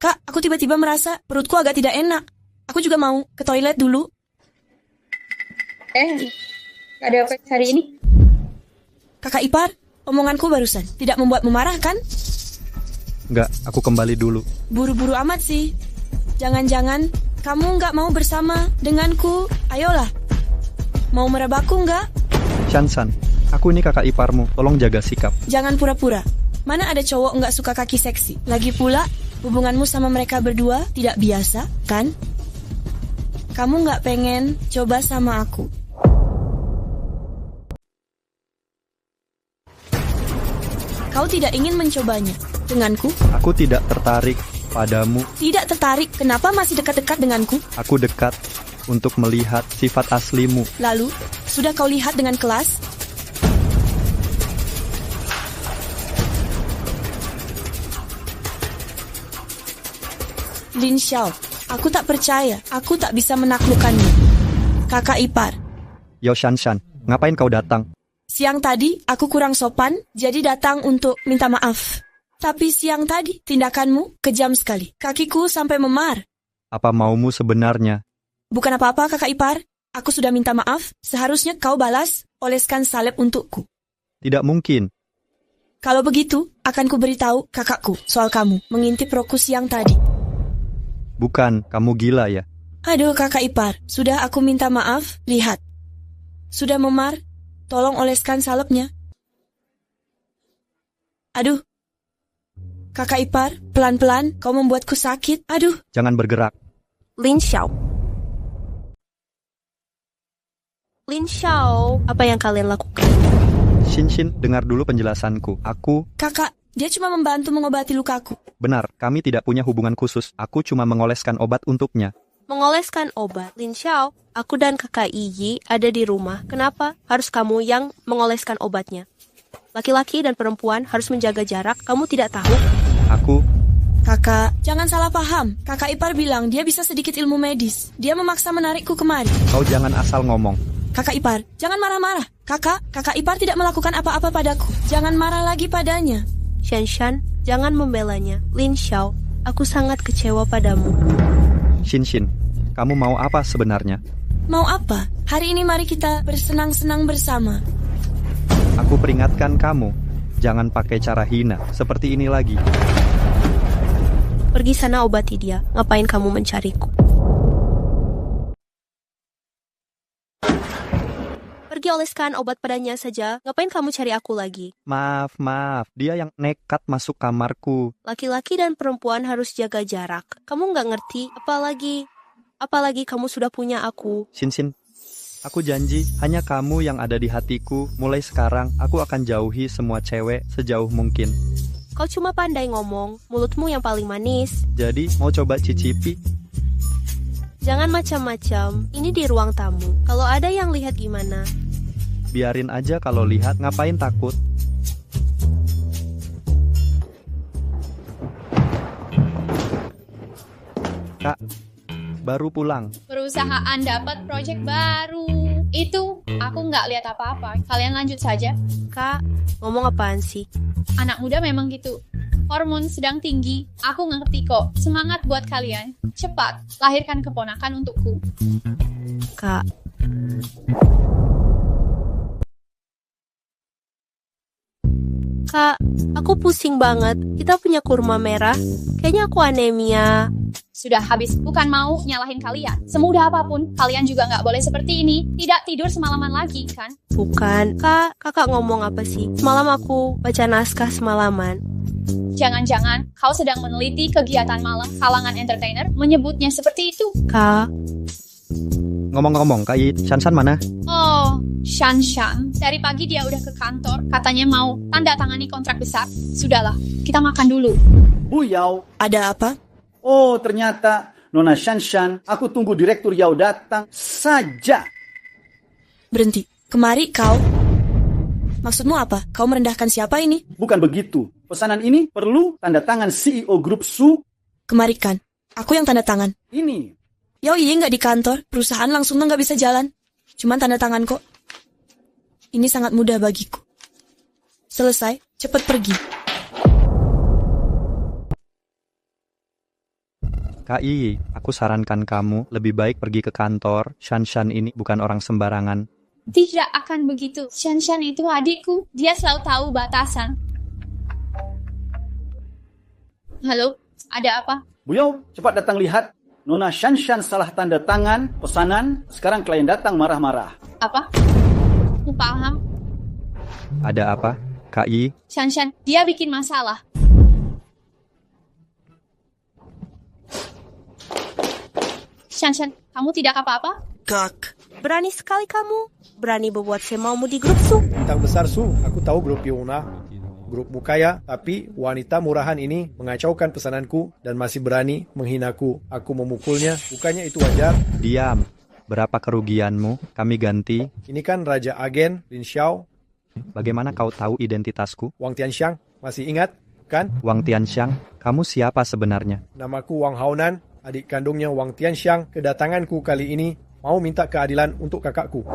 Kak, aku tiba-tiba merasa perutku agak tidak enak. Aku juga mau ke toilet dulu. Ada apa hari ini? Kakak ipar, omonganku barusan tidak membuatmu marah, kan? Enggak, aku kembali dulu. Buru-buru amat sih. Jangan-jangan kamu nggak mau bersama denganku? Ayolah. Mau merabaku nggak? Shanshan, aku ini kakak iparmu. Tolong jaga sikap. Jangan pura-pura. Mana ada cowok nggak suka kaki seksi? Lagi pula, hubunganmu sama mereka berdua tidak biasa, kan? Kamu nggak pengen coba sama aku? Kau tidak ingin mencobanya denganku? Aku tidak tertarik padamu. Tidak tertarik? Kenapa masih dekat-dekat denganku? Aku dekat untuk melihat sifat aslimu. Lalu, sudah kau lihat dengan kelas? Lin Xiao, aku tak percaya. Aku tak bisa menaklukkanmu. Kakak ipar. Yo Shanshan, ngapain kau datang? Siang tadi, aku kurang sopan, jadi datang untuk minta maaf. Tapi siang tadi, tindakanmu kejam sekali. Kakiku sampai memar. Apa maumu sebenarnya? Bukan apa-apa, kakak ipar. Aku sudah minta maaf, seharusnya kau balas, oleskan salep untukku. Tidak mungkin. Kalau begitu, akan kuberitahu kakakku soal kamu mengintip roku siang tadi. Bukan, kamu gila ya? Aduh kakak ipar, sudah aku minta maaf, lihat. Sudah memar, tolong oleskan salepnya. Aduh. Kakak ipar, pelan-pelan, kau membuatku sakit, aduh. Jangan bergerak. Lin Xiao, apa yang kalian lakukan? Xin, dengar dulu penjelasanku. Kakak, dia cuma membantu mengobati lukaku. Benar, kami tidak punya hubungan khusus. Aku cuma mengoleskan obat untuknya. Mengoleskan obat? Lin Xiao, aku dan kakak Iyi ada di rumah. Kenapa harus kamu yang mengoleskan obatnya? Laki-laki dan perempuan harus menjaga jarak, kamu tidak tahu? Kakak, jangan salah paham. Kakak ipar bilang dia bisa sedikit ilmu medis. Dia memaksa menarikku kemari. Kau jangan asal ngomong. Kakak ipar, jangan marah-marah. Kakak ipar tidak melakukan apa-apa padaku. Jangan marah lagi padanya. Shan, jangan membelanya. Lin Xiao, aku sangat kecewa padamu. Xin, kamu mau apa sebenarnya? Mau apa? Hari ini mari kita bersenang-senang bersama. Aku peringatkan kamu, jangan pakai cara hina seperti ini lagi. Pergi sana obati dia. Ngapain kamu mencariku? Pergi oleskan obat padanya saja. Ngapain kamu cari aku lagi? Maaf. Dia yang nekat masuk kamarku. Laki-laki dan perempuan harus jaga jarak. Kamu nggak ngerti? Apalagi kamu sudah punya aku. Xin, aku janji hanya kamu yang ada di hatiku. Mulai sekarang aku akan jauhi semua cewek sejauh mungkin. Kau cuma pandai ngomong, mulutmu yang paling manis. Jadi mau coba cicipi? Jangan macam-macam, ini di ruang tamu. Kalau ada yang lihat gimana? Biarin aja kalau lihat, ngapain takut? Kak, baru pulang. Perusahaan dapat proyek baru. Itu, aku nggak lihat apa-apa. Kalian lanjut saja. Kak, ngomong apaan sih? Anak muda memang gitu. Hormon sedang tinggi. Aku ngerti kok. Semangat buat kalian. Cepat, lahirkan keponakan untukku. Kak. Kak, aku pusing banget. Kita punya kurma merah. Kayaknya aku anemia. Sudah habis, bukan mau nyalahin kalian. Semudah apapun, kalian juga nggak boleh seperti ini. Tidak tidur semalaman lagi, kan? Bukan. Kak, kakak ngomong apa sih? Semalam aku baca naskah semalaman. Jangan-jangan kau sedang meneliti kegiatan malam kalangan entertainer menyebutnya seperti itu. Kak. Ngomong-ngomong, Kak Yi, Shan mana? Oh, Shan. Dari pagi dia udah ke kantor. Katanya mau tanda tangani kontrak besar. Sudahlah, kita makan dulu. Bu Yao. Ada apa? Oh, ternyata Nona Shan, aku tunggu Direktur Yao datang saja. Berhenti. Kemari kau. Maksudmu apa? Kau merendahkan siapa ini? Bukan begitu. Pesanan ini perlu tanda tangan CEO Grup Su. Kemarikan. Aku yang tanda tangan. Ini. Yao Yi nggak di kantor. Perusahaan langsung nggak bisa jalan. Cuman tanda tangan kok. Ini sangat mudah bagiku. Selesai. Cepat pergi. Kak Yi, aku sarankan kamu lebih baik pergi ke kantor. Shan ini bukan orang sembarangan. Tidak akan begitu. Shan itu adikku. Dia selalu tahu batasan. Halo, ada apa? Bu Yao, cepat datang lihat. Nona Shan salah tanda tangan pesanan. Sekarang klien datang marah-marah. Apa? Aku paham. Ada apa, Kak Yi? Shan, dia bikin masalah. Shan, kamu tidak apa-apa? Kak. Berani sekali kamu. Berani berbuat semaumu di grup Su. Bintang besar Su, aku tahu grup Yona. Grupmu kaya, tapi wanita murahan ini mengacaukan pesananku dan masih berani menghinaku. Aku memukulnya, bukannya itu wajar? Diam. Berapa kerugianmu? Kami ganti. Ini kan Raja Agen, Lin Xiao. Bagaimana kau tahu identitasku? Wang Tianxiang, masih ingat, kan? Wang Tianxiang, kamu siapa sebenarnya? Namaku Wang Haonan, adik kandungnya Wang Tianxiang. Kedatanganku kali ini mau minta keadilan untuk kakakku.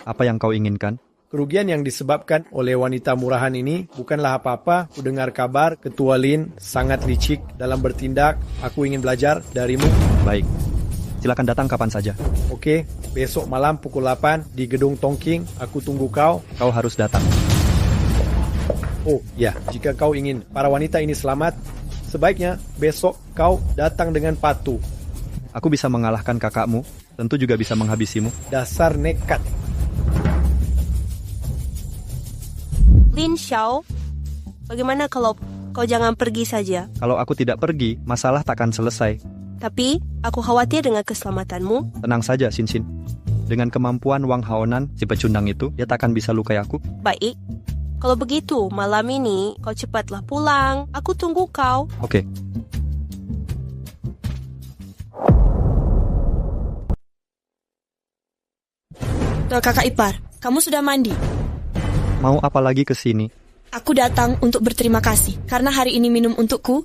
Apa yang kau inginkan? Kerugian yang disebabkan oleh wanita murahan ini bukanlah apa-apa. Ku dengar kabar Ketua Lin sangat licik dalam bertindak. Aku ingin belajar darimu. Baik, silakan datang kapan saja. Oke, besok malam pukul 8 di Gedung Tongking. Aku tunggu kau. Kau harus datang. Oh ya, jika kau ingin para wanita ini selamat, sebaiknya besok kau datang dengan patuh. Aku bisa mengalahkan kakakmu, tentu juga bisa menghabisimu. Dasar nekat. Lin Xiao, bagaimana kalau kau jangan pergi saja? Kalau aku tidak pergi, masalah takkan selesai. Tapi, aku khawatir dengan keselamatanmu. Tenang saja, Xin. Dengan kemampuan Wang Haonan, si pecundang itu, dia takkan bisa lukai aku. Baik. Kalau begitu, malam ini kau cepatlah pulang. Aku tunggu kau. Oke. Tuh, kakak ipar, kamu sudah mandi? Mau apa lagi ke sini? Aku datang untuk berterima kasih karena hari ini minum untukku.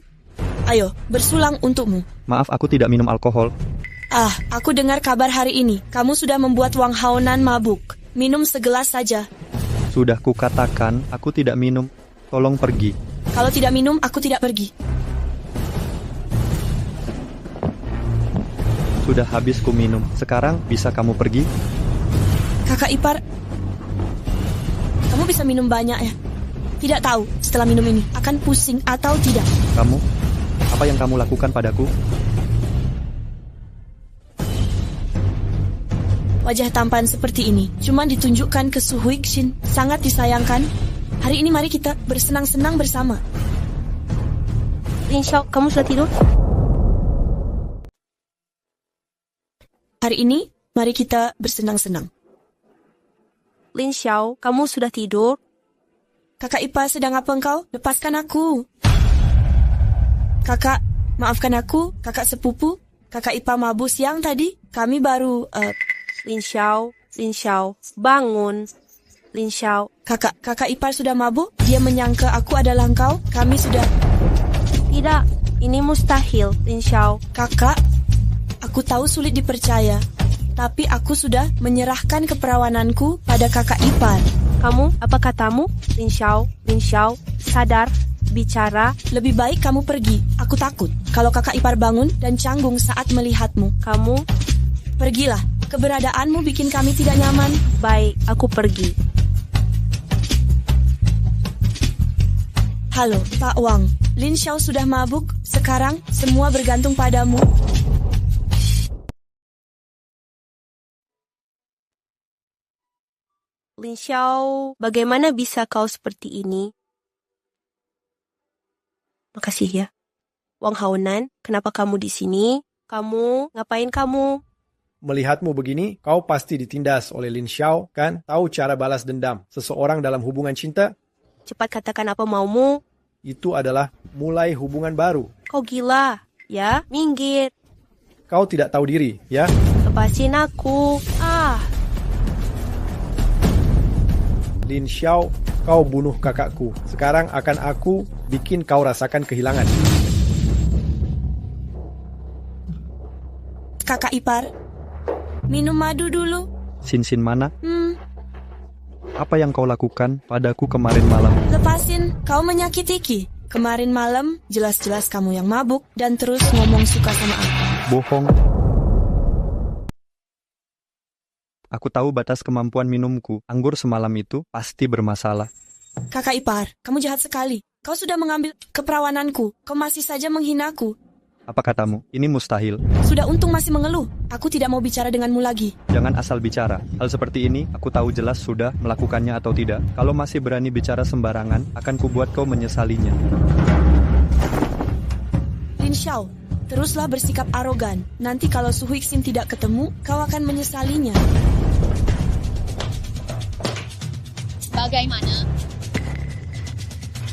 Ayo, bersulang untukmu. Maaf, aku tidak minum alkohol. Aku dengar kabar hari ini kamu sudah membuat Wang Haonan mabuk. Minum segelas saja. Sudah kukatakan, aku tidak minum. Tolong pergi. Kalau tidak minum, aku tidak pergi. Sudah habis ku minum. Sekarang bisa kamu pergi? Kakak ipar, kamu bisa minum banyak ya? Tidak tahu setelah minum ini akan pusing atau tidak. Kamu? Apa yang kamu lakukan padaku? Wajah tampan seperti ini cuma ditunjukkan ke Su Huixin. Sangat disayangkan. Hari ini mari kita bersenang-senang bersama. Lin Xiao, kamu sudah tidur? Hari ini mari kita bersenang-senang. Lin Xiao, kamu sudah tidur? Kakak Ipa sedang apa engkau? Lepaskan aku. Kakak, maafkan aku, kakak sepupu. Kakak Ipa mabuk siang tadi. Kami baru... Lin Xiao, bangun. Lin Xiao. Kakak ipar sudah mabuk? Dia menyangka aku adalah engkau? Kami sudah... Tidak, ini mustahil, Lin Xiao. Kakak, aku tahu sulit dipercaya. Tapi aku sudah menyerahkan keperawananku pada kakak ipar. Kamu, apa katamu? Lin Xiao, sadar, bicara. Lebih baik kamu pergi. Aku takut kalau kakak ipar bangun dan canggung saat melihatmu. Kamu... Pergilah. Keberadaanmu bikin kami tidak nyaman. Baik, aku pergi. Halo, Pak Wang. Lin Xiao sudah mabuk. Sekarang semua bergantung padamu. Lin Xiao, bagaimana bisa kau seperti ini? Makasih ya. Wang Haonan, kenapa kamu di sini? Ngapain kamu? Melihatmu begini, kau pasti ditindas oleh Lin Xiao, kan? Tahu cara balas dendam seseorang dalam hubungan cinta? Cepat katakan apa maumu. Itu adalah mulai hubungan baru. Kau gila, ya? Minggir. Kau tidak tahu diri, ya? Lepasin aku. Lin Xiao, kau bunuh kakakku. Sekarang akan aku bikin kau rasakan kehilangan. Kakak ipar, minum madu dulu. Xin mana? Apa yang kau lakukan padaku kemarin malam? Lepasin, kau menyakitiku. Kemarin malam, jelas-jelas kamu yang mabuk dan terus ngomong suka sama aku. Bohong. Aku tahu batas kemampuan minumku. Anggur semalam itu pasti bermasalah. Kakak ipar, kamu jahat sekali. Kau sudah mengambil keperawananku. Kau masih saja menghinaku. Apa katamu? Ini mustahil. Sudah untung masih mengeluh. Aku tidak mau bicara denganmu lagi. Jangan asal bicara. Hal seperti ini, aku tahu jelas sudah melakukannya atau tidak. Kalau masih berani bicara sembarangan, akan kubuat kau menyesalinya. Lin Xiao, teruslah bersikap arogan. Nanti kalau Su Huixin tidak ketemu, kau akan menyesalinya. Bagaimana?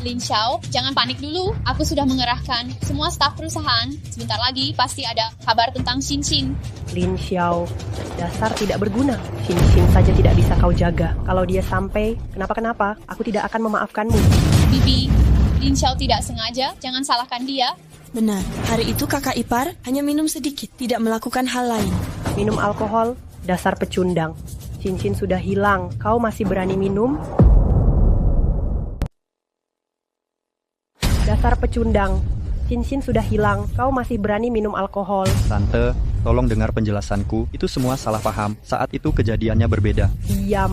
Lin Xiao, jangan panik dulu. Aku sudah mengerahkan semua staf perusahaan. Sebentar lagi pasti ada kabar tentang Xin. Lin Xiao, dasar tidak berguna. Xin saja tidak bisa kau jaga. Kalau dia sampai, kenapa-kenapa, aku tidak akan memaafkanmu. Bibi, Lin Xiao tidak sengaja, jangan salahkan dia. Benar, hari itu kakak ipar hanya minum sedikit, tidak melakukan hal lain. Minum alkohol, dasar pecundang. Cincin sudah hilang, kau masih berani minum? Dasar pecundang. Cincin sudah hilang, kau masih berani minum alkohol. Tante, tolong dengar penjelasanku. Itu semua salah paham. Saat itu kejadiannya berbeda. Diam.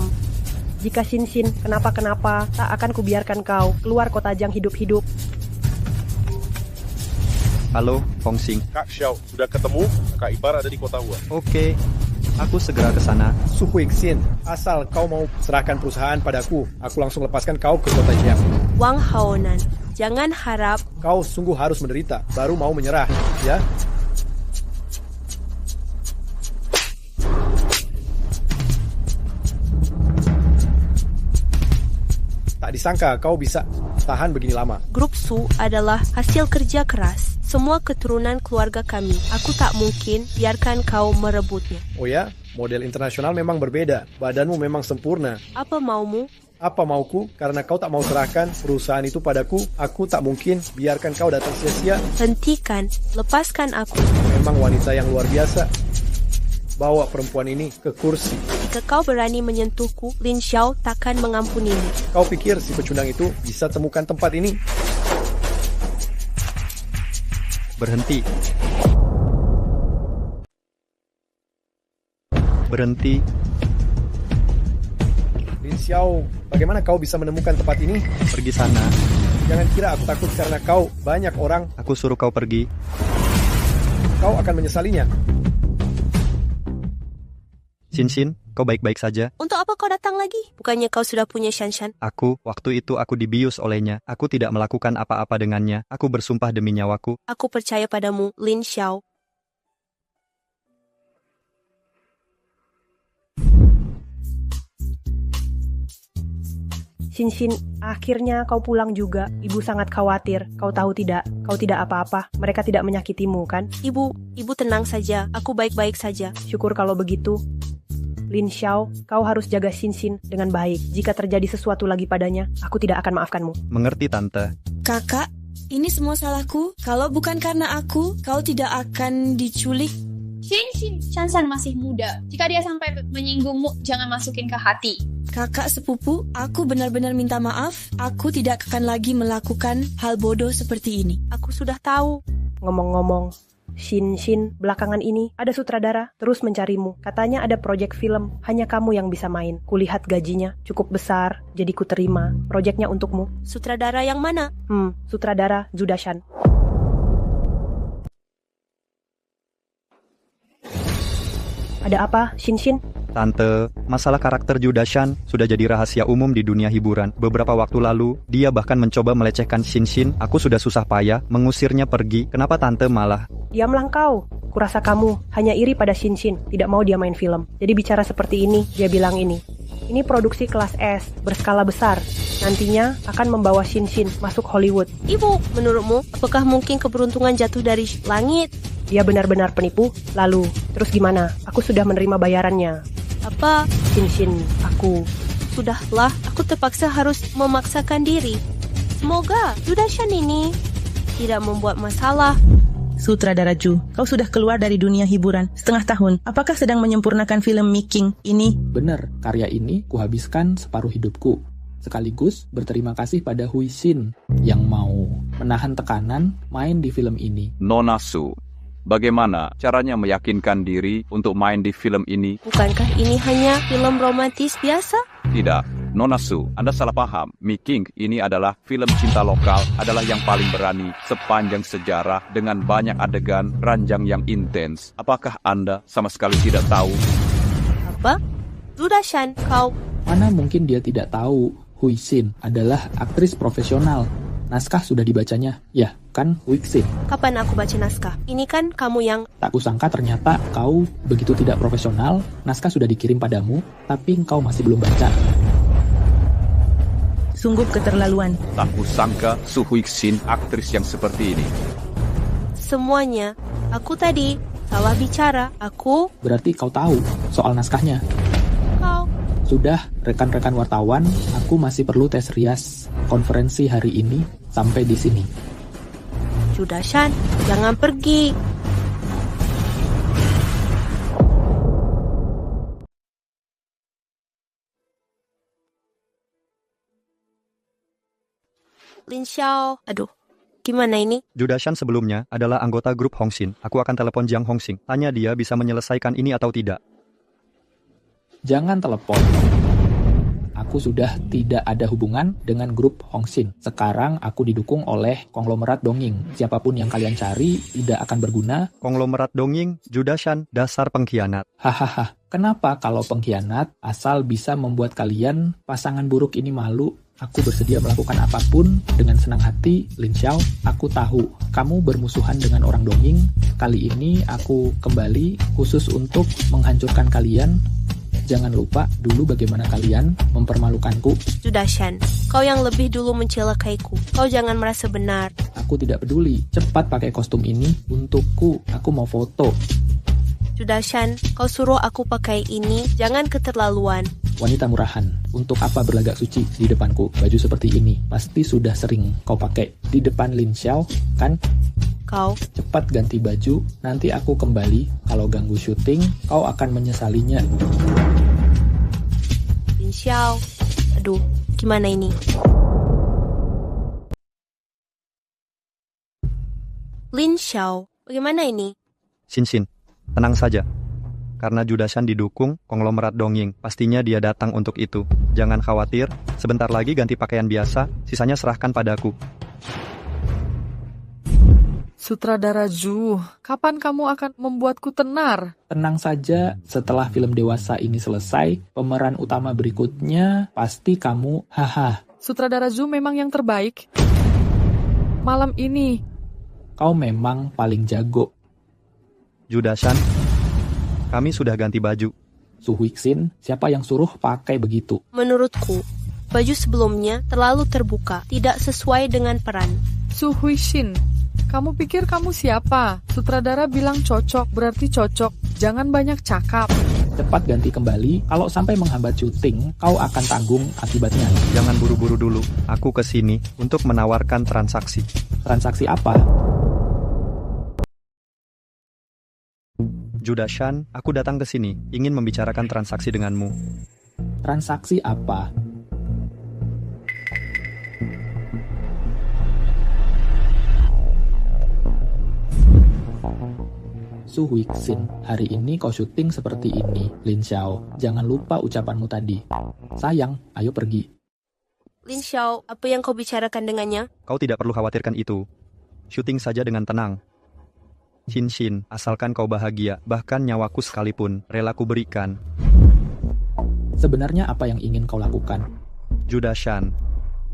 Jika Cincin kenapa-kenapa, tak akan kubiarkan kau keluar kota Jiang hidup-hidup. Halo, Hong Xing. Kak Xiao, sudah ketemu? Kak Ipar ada di kota Wuhan. Oke, aku segera ke sana. Su Huixin, asal kau mau serahkan perusahaan padaku, aku langsung lepaskan kau ke kota Jiang. Wang Haonan, jangan harap kau sungguh harus menderita, baru mau menyerah, ya? Tak disangka kau bisa tahan begini lama. Grup Su adalah hasil kerja keras. Semua keturunan keluarga kami. Aku tak mungkin biarkan kau merebutnya. Oh ya, model internasional memang berbeda. Badanmu memang sempurna. Apa maumu? Apa mauku? Karena kau tak mau serahkan perusahaan itu padaku, aku tak mungkin biarkan kau datang sia-sia. Hentikan, lepaskan aku. Memang wanita yang luar biasa. Bawa perempuan ini ke kursi. Jika kau berani menyentuhku, Lin Xiao takkan mengampunimu. Kau pikir si pecundang itu bisa temukan tempat ini? Berhenti. Berhenti. Lin Xiao, bagaimana kau bisa menemukan tempat ini? Pergi sana. Jangan kira aku takut karena kau banyak orang. Aku suruh kau pergi. Kau akan menyesalinya. Cincin, kau baik-baik saja? Untuk apa kau datang lagi? Bukannya kau sudah punya Shanshan? Waktu itu aku dibius olehnya. Aku tidak melakukan apa-apa dengannya. Aku bersumpah demi nyawaku. Aku percaya padamu, Lin Xiao. Cincin, akhirnya kau pulang juga. Ibu sangat khawatir. Kau tahu tidak? Kau tidak apa-apa. Mereka tidak menyakitimu, kan? Ibu tenang saja. Aku baik-baik saja. Syukur kalau begitu. Lin Xiao, kau harus jaga Cincin dengan baik. Jika terjadi sesuatu lagi padanya, aku tidak akan maafkanmu. Mengerti, Tante. Kakak, ini semua salahku. Kalau bukan karena aku, kau tidak akan diculik. Shanshan masih muda. Jika dia sampai menyinggungmu, jangan masukin ke hati. Kakak sepupu, aku benar-benar minta maaf. Aku tidak akan lagi melakukan hal bodoh seperti ini. Aku sudah tahu. Ngomong-ngomong, Cincin, belakangan ini ada sutradara terus mencarimu. Katanya ada proyek film, hanya kamu yang bisa main. Kulihat gajinya cukup besar, jadi ku terima. Proyeknya untukmu. Sutradara yang mana? Sutradara Zhu Dashan. Ada apa, Cincin? Tante, masalah karakter Zhu Dashan sudah jadi rahasia umum di dunia hiburan. Beberapa waktu lalu, dia bahkan mencoba melecehkan Cincin. Aku sudah susah payah mengusirnya pergi. Kenapa Tante malah? Diamlah kau. Kurasa kamu hanya iri pada Cincin, tidak mau dia main film. Jadi bicara seperti ini, dia bilang ini. Ini produksi kelas S, berskala besar. Nantinya akan membawa Cincin masuk Hollywood. Ibu, menurutmu, apakah mungkin keberuntungan jatuh dari langit? Dia benar-benar penipu. Lalu, terus gimana? Aku sudah menerima bayarannya. Apa? Cincin, aku. Sudahlah, aku terpaksa harus memaksakan diri. Semoga Zhu Dashan ini tidak membuat masalah. Sutradara Zhu, kau sudah keluar dari dunia hiburan setengah tahun. Apakah sedang menyempurnakan film Making ini? Benar, karya ini kuhabiskan separuh hidupku. Sekaligus berterima kasih pada Huixin yang mau menahan tekanan main di film ini. Nona Su, bagaimana caranya meyakinkan diri untuk main di film ini? Bukankah ini hanya film romantis biasa? Tidak, Nona Su, Anda salah paham. Making ini adalah film cinta lokal, adalah yang paling berani sepanjang sejarah dengan banyak adegan ranjang yang intens. Apakah Anda sama sekali tidak tahu? Apa? Zhu Dashan, kau... Mana mungkin dia tidak tahu Huixin adalah aktris profesional. Naskah sudah dibacanya, ya kan Huixin? Kapan aku baca naskah? Ini kan kamu yang... Tak kusangka ternyata kau begitu tidak profesional. Naskah sudah dikirim padamu, tapi kau masih belum baca. Sungguh keterlaluan. Tak kusangka Su Huixin aktris yang seperti ini. Semuanya, aku tadi salah bicara. Aku... Berarti kau tahu soal naskahnya? Kau... Sudah, rekan-rekan wartawan, aku masih perlu tes rias konferensi hari ini sampai di sini. Zhu Dashan, jangan pergi. Lin Xiao. Aduh, gimana ini? Judashan sebelumnya adalah anggota grup Hongxin. Aku akan telepon Jiang Hongxing. Tanya dia bisa menyelesaikan ini atau tidak. Jangan telepon. Aku sudah tidak ada hubungan dengan grup Hongxin. Sekarang aku didukung oleh konglomerat Dongying. Siapapun yang kalian cari tidak akan berguna. Konglomerat Dongying, Judashan, dasar pengkhianat. Hahaha, kenapa kalau pengkhianat asal bisa membuat kalian pasangan buruk ini malu? Aku bersedia melakukan apapun dengan senang hati, Lin Xiao. Aku tahu kamu bermusuhan dengan orang Dongying. Kali ini aku kembali khusus untuk menghancurkan kalian. Jangan lupa dulu bagaimana kalian mempermalukanku. Judashan, kau yang lebih dulu mencelakaiku. Kau jangan merasa benar. Aku tidak peduli. Cepat pakai kostum ini untukku. Aku mau foto. Judashan, kau suruh aku pakai ini. Jangan keterlaluan. Wanita murahan, untuk apa berlagak suci di depanku? Baju seperti ini pasti sudah sering kau pakai di depan Lin Xiao, kan? Kau cepat ganti baju, nanti aku kembali. Kalau ganggu syuting, kau akan menyesalinya. Lin Xiao, aduh, gimana ini? Lin Xiao, bagaimana ini? Xin, tenang saja. Karena Judashan didukung konglomerat Dongying, pastinya dia datang untuk itu. Jangan khawatir, sebentar lagi ganti pakaian biasa, sisanya serahkan padaku. Sutradara Zhu, kapan kamu akan membuatku tenar? Tenang saja, setelah film dewasa ini selesai, pemeran utama berikutnya pasti kamu, haha. Sutradara Zhu memang yang terbaik. Malam ini. Kau memang paling jago. Judashan, kami sudah ganti baju. Su Huixin, siapa yang suruh pakai begitu? Menurutku, baju sebelumnya terlalu terbuka, tidak sesuai dengan peran. Su Huixin, kamu pikir kamu siapa? Sutradara bilang cocok, berarti cocok. Jangan banyak cakap. Cepat ganti kembali, kalau sampai menghambat syuting, kau akan tanggung akibatnya. Jangan buru-buru dulu, aku kesini untuk menawarkan transaksi. Transaksi apa? Judashan, aku datang ke sini, ingin membicarakan transaksi denganmu. Transaksi apa? Su Huixin, hari ini kau syuting seperti ini. Lin Xiao, jangan lupa ucapanmu tadi. Sayang, ayo pergi. Lin Xiao, apa yang kau bicarakan dengannya? Kau tidak perlu khawatirkan itu. Syuting saja dengan tenang. Xin, asalkan kau bahagia, bahkan nyawaku sekalipun, rela ku berikan. Sebenarnya apa yang ingin kau lakukan? Judashan,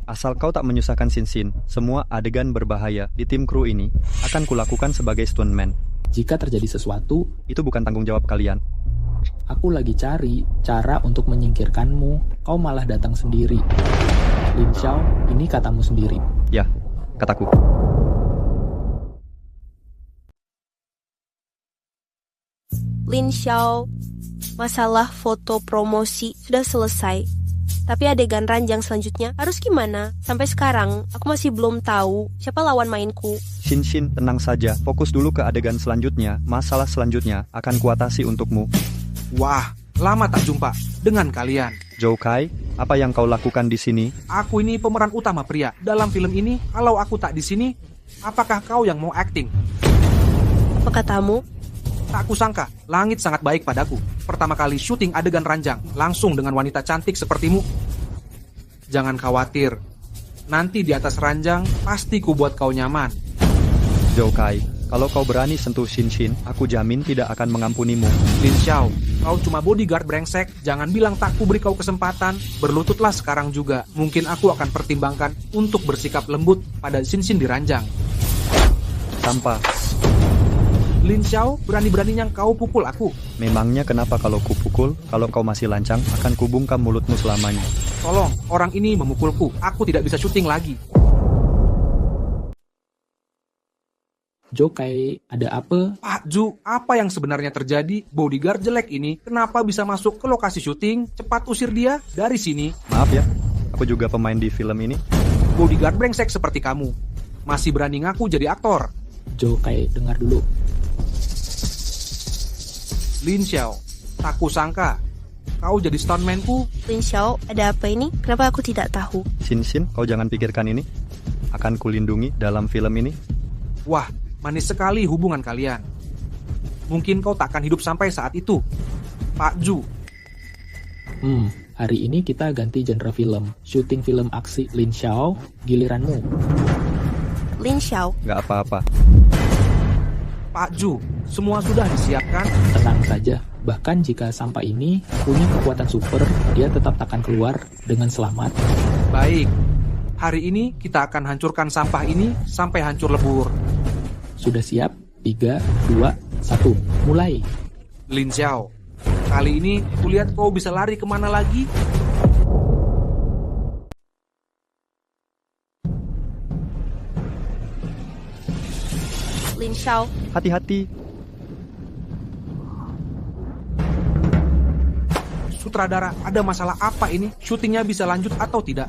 asal kau tak menyusahkan Xin, semua adegan berbahaya di tim kru ini akan kulakukan sebagai stuntman. Jika terjadi sesuatu, itu bukan tanggung jawab kalian. Aku lagi cari cara untuk menyingkirkanmu, kau malah datang sendiri. Lin Xiao, ini katamu sendiri. Ya, kataku. Lin Xiao, masalah foto promosi sudah selesai. Tapi adegan ranjang selanjutnya harus gimana? Sampai sekarang, aku masih belum tahu siapa lawan mainku. Xin, tenang saja. Fokus dulu ke adegan selanjutnya. Masalah selanjutnya akan kuatasi untukmu. Wah, lama tak jumpa dengan kalian. Zhou Kai, apa yang kau lakukan di sini? Aku ini pemeran utama pria dalam film ini. Kalau aku tak di sini, apakah kau yang mau acting? Apa katamu? Tak kusangka, langit sangat baik padaku. Pertama kali syuting adegan ranjang, langsung dengan wanita cantik sepertimu. Jangan khawatir, nanti di atas ranjang, pasti ku buat kau nyaman. Zhou Kai, kalau kau berani sentuh Xin, aku jamin tidak akan mengampunimu. Lin Xiao, kau cuma bodyguard brengsek. Jangan bilang tak ku beri kau kesempatan. Berlututlah sekarang juga. Mungkin aku akan pertimbangkan untuk bersikap lembut pada Xin di ranjang. Sampah. Lin Xiao, berani-beraninya kau pukul aku. Memangnya kenapa kalau ku pukul? Kalau kau masih lancang, akan kubungkam mulutmu selamanya. Tolong, orang ini memukulku. Aku tidak bisa syuting lagi. Zhou Kai, ada apa? Pak Zhu, apa yang sebenarnya terjadi? Bodyguard jelek ini, kenapa bisa masuk ke lokasi syuting? Cepat usir dia dari sini. Maaf ya, aku juga pemain di film ini. Bodyguard brengsek seperti kamu, masih berani ngaku jadi aktor. Zhou Kai, dengar dulu. Lin Xiao, tak kusangka kau jadi stuntman-ku. Lin Xiao, ada apa ini? Kenapa aku tidak tahu? Xin, kau jangan pikirkan ini. akan kulindungi dalam film ini. Wah, manis sekali hubungan kalian. Mungkin kau takkan hidup sampai saat itu, Pak Ju. Hari ini kita ganti genre film. Syuting film aksi Lin Xiao, giliranmu. Lin Xiao. Nggak apa-apa. Pak Ju, semua sudah disiapkan? Tenang saja. Bahkan jika sampah ini punya kekuatan super, dia tetap takkan keluar dengan selamat. Baik. Hari ini kita akan hancurkan sampah ini sampai hancur lebur. Sudah siap? 3, 2, 1. Mulai. Lin Xiao, kali ini kulihat kau bisa lari kemana lagi? Lin Xiao. Hati-hati. Sutradara, ada masalah apa ini? Syutingnya bisa lanjut atau tidak?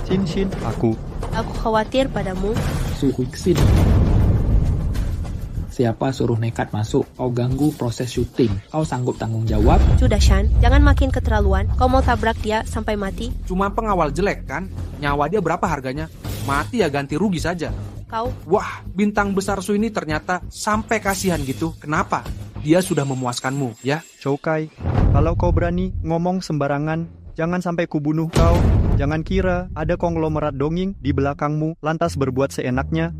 Shin, aku. Aku khawatir padamu. Su Huixin. Siapa suruh nekat masuk? Kau ganggu proses syuting. Kau sanggup tanggung jawab? Sudah, Shan. Jangan makin keterlaluan. Kau mau tabrak dia sampai mati? Cuma pengawal jelek kan? Nyawa dia berapa harganya? Mati ya ganti rugi saja. Kau? Wah, bintang besar Su ini ternyata sampai kasihan gitu. Kenapa? Dia sudah memuaskanmu, ya? Choukai, kalau kau berani ngomong sembarangan, jangan sampai kubunuh kau. Jangan kira ada konglomerat dongeng di belakangmu lantas berbuat seenaknya.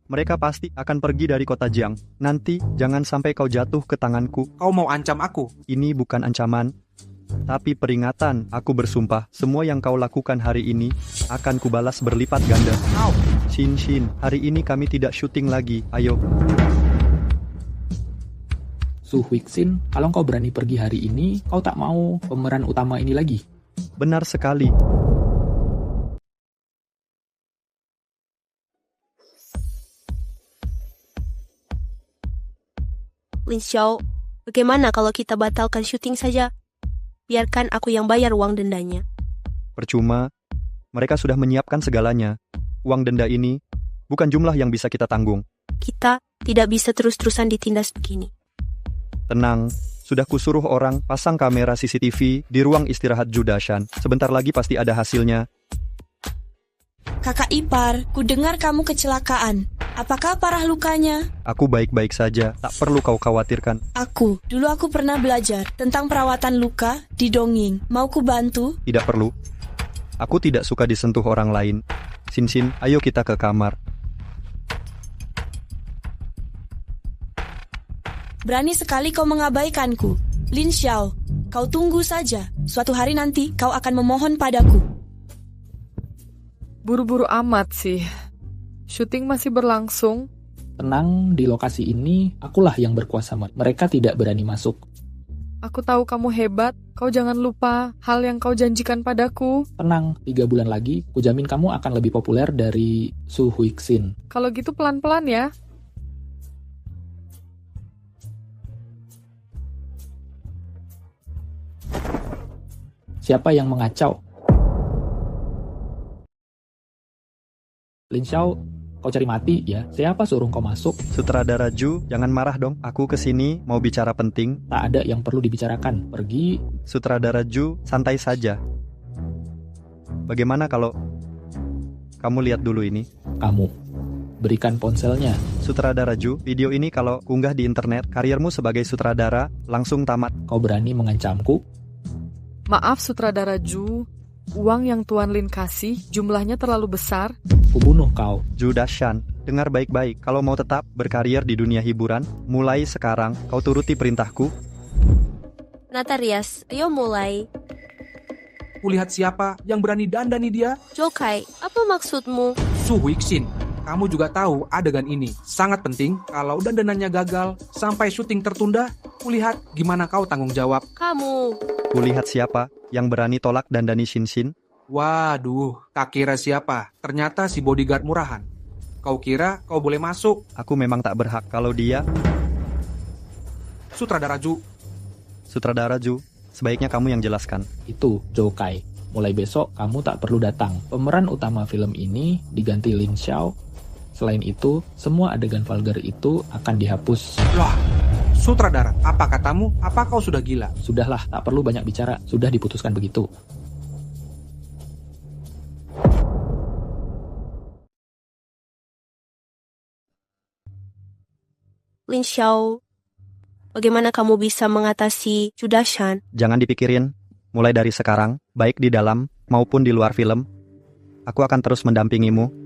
Mereka pasti akan pergi dari kota Jiang. Nanti jangan sampai kau jatuh ke tanganku. Kau mau ancam aku? Ini bukan ancaman, tapi peringatan. Aku bersumpah, semua yang kau lakukan hari ini akan kubalas berlipat ganda. Shin, hari ini kami tidak syuting lagi. Ayo. Su Huixin, kalau kau berani pergi hari ini, kau tak mau pemeran utama ini lagi? Benar sekali. Lin Xiao, bagaimana kalau kita batalkan syuting saja? Biarkan aku yang bayar uang dendanya. Percuma, mereka sudah menyiapkan segalanya. Uang denda ini bukan jumlah yang bisa kita tanggung. Kita tidak bisa terus-terusan ditindas begini. Tenang, sudah kusuruh orang pasang kamera CCTV di ruang istirahat Judashan. Sebentar lagi pasti ada hasilnya. Kakak ipar, ku dengar kamu kecelakaan. Apakah parah lukanya? Aku baik-baik saja, tak perlu kau khawatirkan. Dulu aku pernah belajar tentang perawatan luka di dongeng. Mau ku bantu? Tidak perlu. Aku tidak suka disentuh orang lain. Shin, ayo kita ke kamar. Berani sekali kau mengabaikanku. Lin Xiao, kau tunggu saja. Suatu hari nanti kau akan memohon padaku. Buru-buru amat sih. Syuting masih berlangsung. Tenang, di lokasi ini akulah yang berkuasa. Mereka tidak berani masuk. Aku tahu kamu hebat. Kau jangan lupa hal yang kau janjikan padaku. Tenang, 3 bulan lagi, kujamin kamu akan lebih populer dari Su Huixin. Kalau gitu pelan-pelan ya. Siapa yang mengacau? Lin Xiao, kau cari mati ya? Siapa suruh kau masuk? Sutradara Ju, jangan marah dong. Aku kesini mau bicara penting. Tak ada yang perlu dibicarakan. Pergi. Sutradara Ju, santai saja. Bagaimana kalau kamu lihat dulu ini? Kamu berikan ponselnya. Sutradara Ju, video ini kalau unggah di internet, karirmu sebagai sutradara langsung tamat. Kau berani mengancamku? Maaf Sutradara Ju, uang yang Tuan Lin kasih jumlahnya terlalu besar. Kubunuh kau. Judashan, dengar baik-baik. Kalau mau tetap berkarir di dunia hiburan, mulai sekarang kau turuti perintahku. Natarias, ayo mulai. Kulihat siapa yang berani dandani dia? Choukai, apa maksudmu? Su Huixin, kamu juga tahu adegan ini sangat penting. Kalau dandanannya gagal sampai syuting tertunda, kulihat gimana kau tanggung jawab. Kamu. Kulihat siapa yang berani tolak dandani Shin. Waduh, tak kira siapa? Ternyata si bodyguard murahan. Kau kira kau boleh masuk? Aku memang tak berhak kalau dia... Sutradara Ju. Sutradara Ju, sebaiknya kamu yang jelaskan. Itu, Choukai. Mulai besok kamu tak perlu datang. Pemeran utama film ini diganti Lin Xiao. Selain itu, semua adegan vulgar itu akan dihapus. Loh, sutradara, apa katamu? Apa kau sudah gila? Sudahlah, tak perlu banyak bicara. Sudah diputuskan begitu. Lin Xiao, bagaimana kamu bisa mengatasi Judashan? Jangan dipikirin. Mulai dari sekarang, baik di dalam maupun di luar film, aku akan terus mendampingimu.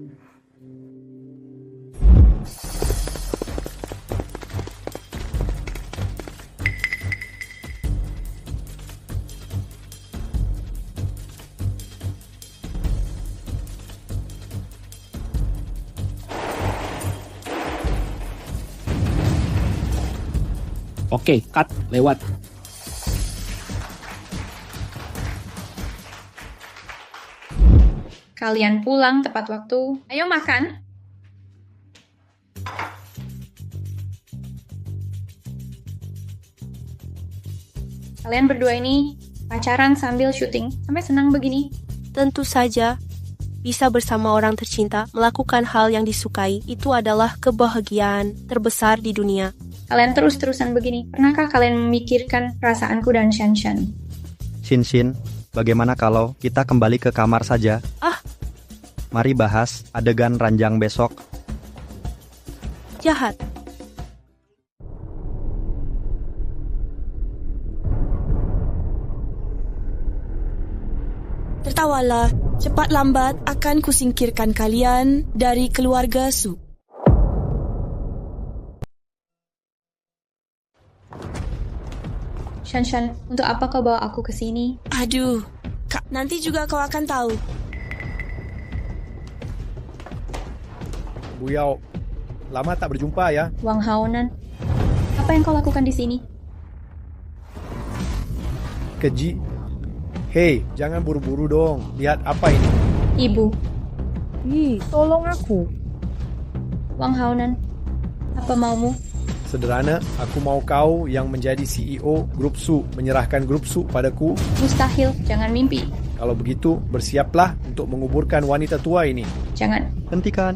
Oke, cut, lewat. Kalian pulang tepat waktu. Ayo makan. Kalian berdua ini pacaran sambil syuting. Sampai senang begini. Tentu saja, bisa bersama orang tercinta, melakukan hal yang disukai, itu adalah kebahagiaan terbesar di dunia. Kalian terus-terusan begini. Pernahkah kalian memikirkan perasaanku dan Shanshan? Shin, bagaimana kalau kita kembali ke kamar saja? Mari bahas adegan ranjang besok. Jahat. Tertawalah, cepat lambat akan kusingkirkan kalian dari keluarga Su. Shanshan, untuk apa kau bawa aku ke sini? Aduh, Kak, nanti juga kau akan tahu. Bu Yao, lama tak berjumpa ya. Wang Haonan, apa yang kau lakukan di sini? Keji. Hei, jangan buru-buru dong. Lihat apa ini. Ibu. Tolong aku. Wang Haonan, apa maumu? Sederhana, aku mau kau yang menjadi CEO Grup Su, menyerahkan Grup Su padaku. Mustahil, jangan mimpi. Kalau begitu, bersiaplah untuk menguburkan wanita tua ini. Jangan. Hentikan.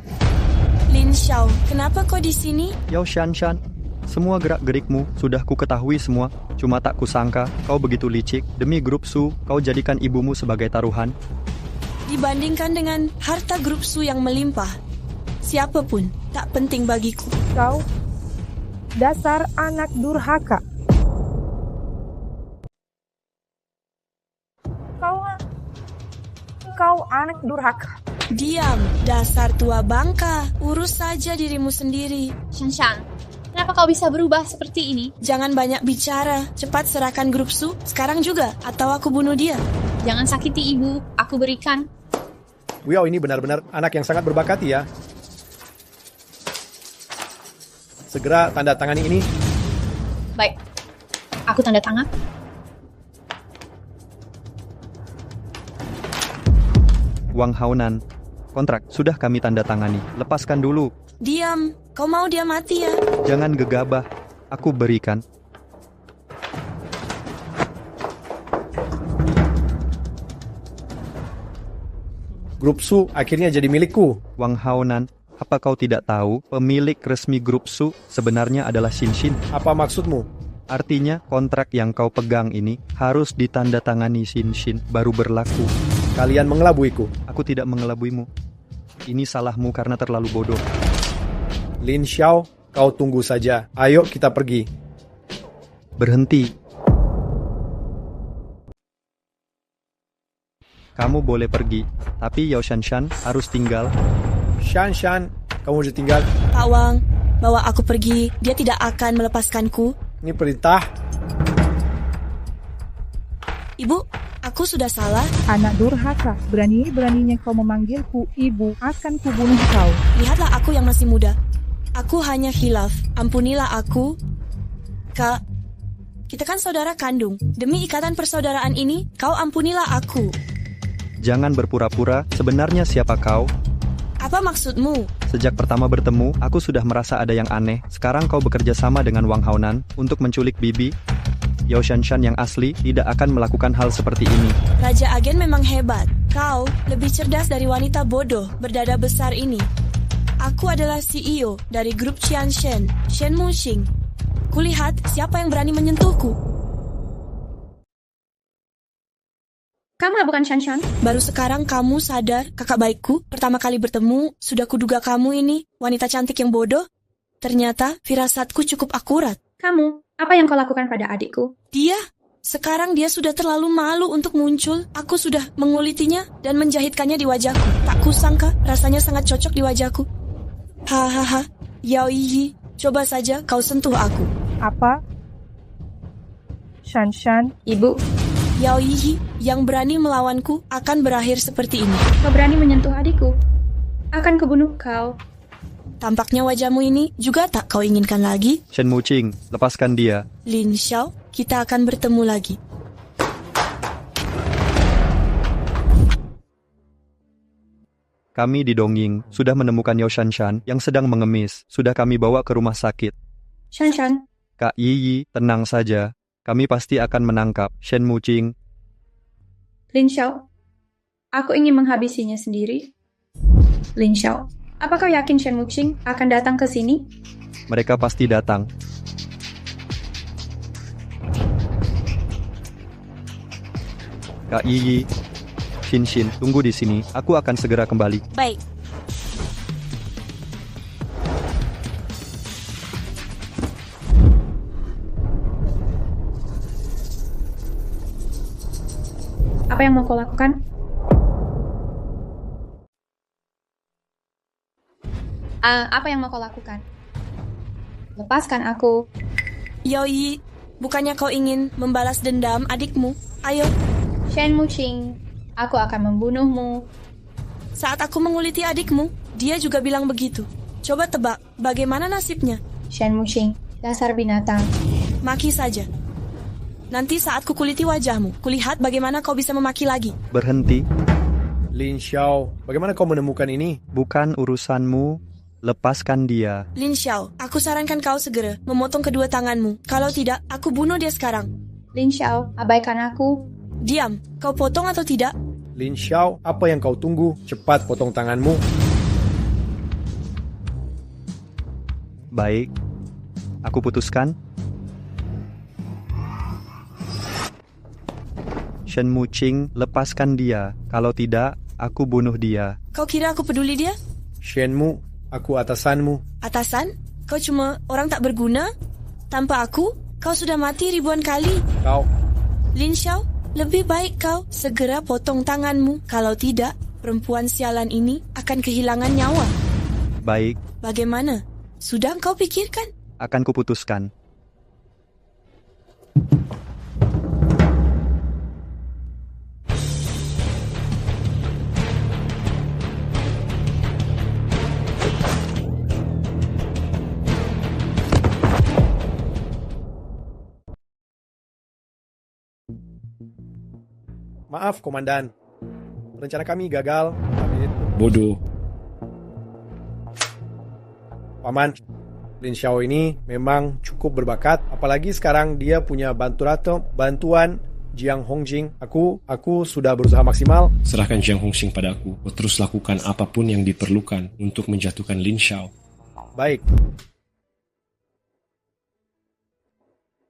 Lin Xiao, kenapa kau di sini? Yao Shanshan, semua gerak-gerikmu sudah ku ketahui semua. Cuma tak kusangka kau begitu licik. Demi Grup Su, kau jadikan ibumu sebagai taruhan. Dibandingkan dengan harta Grup Su yang melimpah, siapapun tak penting bagiku. Kau dasar anak durhaka. Kau anak durhaka. Diam, dasar tua bangka. Urus saja dirimu sendiri. Shanshan, kenapa kau bisa berubah seperti ini? Jangan banyak bicara. Cepat serahkan Grup Su sekarang juga, atau aku bunuh dia. Jangan sakiti ibu, aku berikan. Wow, ini benar-benar anak yang sangat berbakati ya. Segera tanda tangani ini. Baik, aku tanda tangan. Wang Haonan, kontrak sudah kami tanda tangani. Lepaskan dulu. Diam, kau mau dia mati ya? Jangan gegabah, aku berikan. Grup Su akhirnya jadi milikku. Wang Haonan, apa kau tidak tahu pemilik resmi Grup Su sebenarnya adalah Shin? Apa maksudmu? Artinya kontrak yang kau pegang ini harus ditandatangani Shin baru berlaku. Kalian mengelabuiku. Aku tidak mengelabuimu. Ini salahmu karena terlalu bodoh. Lin Xiao, kau tunggu saja. Ayo kita pergi. Berhenti. Kamu boleh pergi, tapi Yao Shanshan harus tinggal. Shanshan, kamu harus tinggal. Pak Wang, bawa aku pergi. Dia tidak akan melepaskanku. Ini perintah. Ibu, aku sudah salah. Anak durhaka, berani-beraninya kau memanggilku ibu, akan kubunuh kau. Lihatlah aku yang masih muda. Aku hanya khilaf. Ampunilah aku. Kak, kita kan saudara kandung. Demi ikatan persaudaraan ini, kau ampunilah aku. Jangan berpura-pura, sebenarnya siapa kau? Apa maksudmu? Sejak pertama bertemu, aku sudah merasa ada yang aneh. Sekarang kau bekerja sama dengan Wang Haonan untuk menculik Bibi. Yao Shanshan yang asli tidak akan melakukan hal seperti ini. Raja agen memang hebat. Kau lebih cerdas dari wanita bodoh berdada besar ini. Aku adalah CEO dari grup Qianshen, Shen Muxing. Kulihat siapa yang berani menyentuhku. Kamu bukan Shanshan? Baru sekarang kamu sadar, kakak baikku. Pertama kali bertemu, sudah kuduga kamu ini wanita cantik yang bodoh. Ternyata firasatku cukup akurat. Kamu, apa yang kau lakukan pada adikku? Sekarang dia sudah terlalu malu untuk muncul. Aku sudah mengulitinya dan menjahitkannya di wajahku. Tak kusangka rasanya sangat cocok di wajahku. Hahaha, Yao Yi, coba saja kau sentuh aku. Apa? Shan, Ibu, Yao Yi, yang berani melawanku akan berakhir seperti ini. kau berani menyentuh adikku? Akan kubunuh kau. Tampaknya wajahmu ini juga tak kau inginkan lagi. Shen Muqing, lepaskan dia. Lin Xiao, kita akan bertemu lagi. Kami di Dongying sudah menemukan Yao Shanshan yang sedang mengemis. Sudah kami bawa ke rumah sakit. Shan, Kak Yi, tenang saja. Kami pasti akan menangkap Shen Muqing. Lin Xiao, aku ingin menghabisinya sendiri. Lin Xiao, apa kau yakin Shen Muqing akan datang ke sini? Mereka pasti datang. Kak Yi, Shin, tunggu di sini. Aku akan segera kembali. Baik. Apa yang mau kau lakukan? Apa yang mau kau lakukan? Lepaskan aku. Yao Yi, bukannya kau ingin membalas dendam adikmu? Ayo. Shen Muqing, aku akan membunuhmu. Saat aku menguliti adikmu, dia juga bilang begitu. Coba tebak, bagaimana nasibnya? Shen Muqing, dasar binatang. Maki saja. Nanti saat kukuliti wajahmu, kulihat bagaimana kau bisa memaki lagi. Berhenti. Lin Xiao, bagaimana kau menemukan ini? Bukan urusanmu. Lepaskan dia. Lin Xiao, aku sarankan kau segera memotong kedua tanganmu. Kalau tidak, aku bunuh dia sekarang. Lin Xiao, abaikan aku. Diam, kau potong atau tidak? Lin Xiao, apa yang kau tunggu? Cepat potong tanganmu. Baik. Aku putuskan. Shen Muqing, lepaskan dia. Kalau tidak, aku bunuh dia. Kau kira aku peduli dia? Shenmu, aku atasanmu. Atasan? Kau cuma orang tak berguna? Tanpa aku, kau sudah mati ribuan kali. Kau. Lin Xiao, lebih baik kau segera potong tanganmu. Kalau tidak, perempuan sialan ini akan kehilangan nyawa. Baik. Bagaimana? Sudah kau pikirkan? Akan kuputuskan. Maaf, Komandan. Rencana kami gagal. Bodoh. Paman, Lin Xiao ini memang cukup berbakat. Apalagi sekarang dia punya bantuan Jiang Hongjing. Aku sudah berusaha maksimal. Serahkan Jiang Hongjing padaku. Terus lakukan apapun yang diperlukan untuk menjatuhkan Lin Xiao. Baik.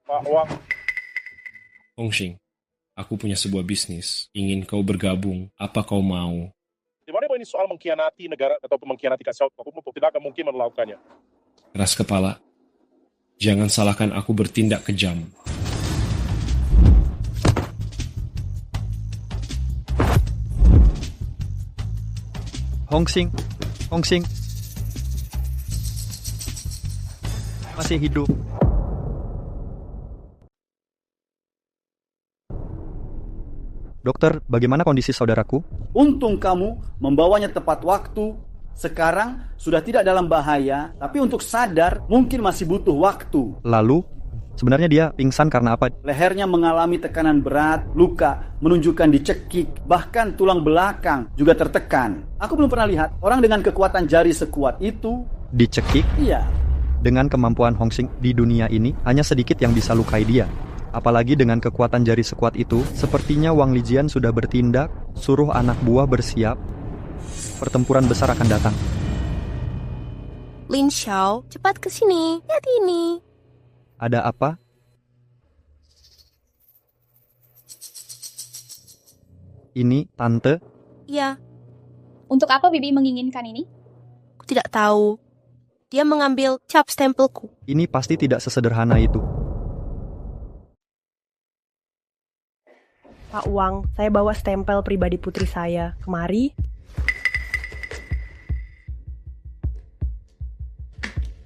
Pak Wang. Hongjing, aku punya sebuah bisnis. Ingin kau bergabung. Apa kau mau? Di mana ini soal mengkhianati negara atau mengkhianati kasih aku tidak akan mungkin melakukannya. Keras kepala. Jangan salahkan aku bertindak kejam. Hongjing. Masih hidup. Dokter, bagaimana kondisi saudaraku? Untung kamu membawanya tepat waktu. Sekarang sudah tidak dalam bahaya, tapi untuk sadar mungkin masih butuh waktu. Lalu, sebenarnya dia pingsan karena apa? Lehernya mengalami tekanan berat, luka menunjukkan dicekik, bahkan tulang belakang juga tertekan. Aku belum pernah lihat orang dengan kekuatan jari sekuat itu. Dicekik? Iya. Dengan kemampuan Hongjing di dunia ini, hanya sedikit yang bisa lukai dia. Apalagi dengan kekuatan jari sekuat itu, sepertinya Wang Lijian sudah bertindak, suruh anak buah bersiap. Pertempuran besar akan datang. Lin Xiao, cepat ke sini. Lihat ini. Ada apa? Ini, Tante? Iya. Untuk apa Bibi menginginkan ini? Aku tidak tahu. Dia mengambil cap stempelku. Ini pasti tidak sesederhana itu. Pak Wang, saya bawa stempel pribadi putri saya. Kemari.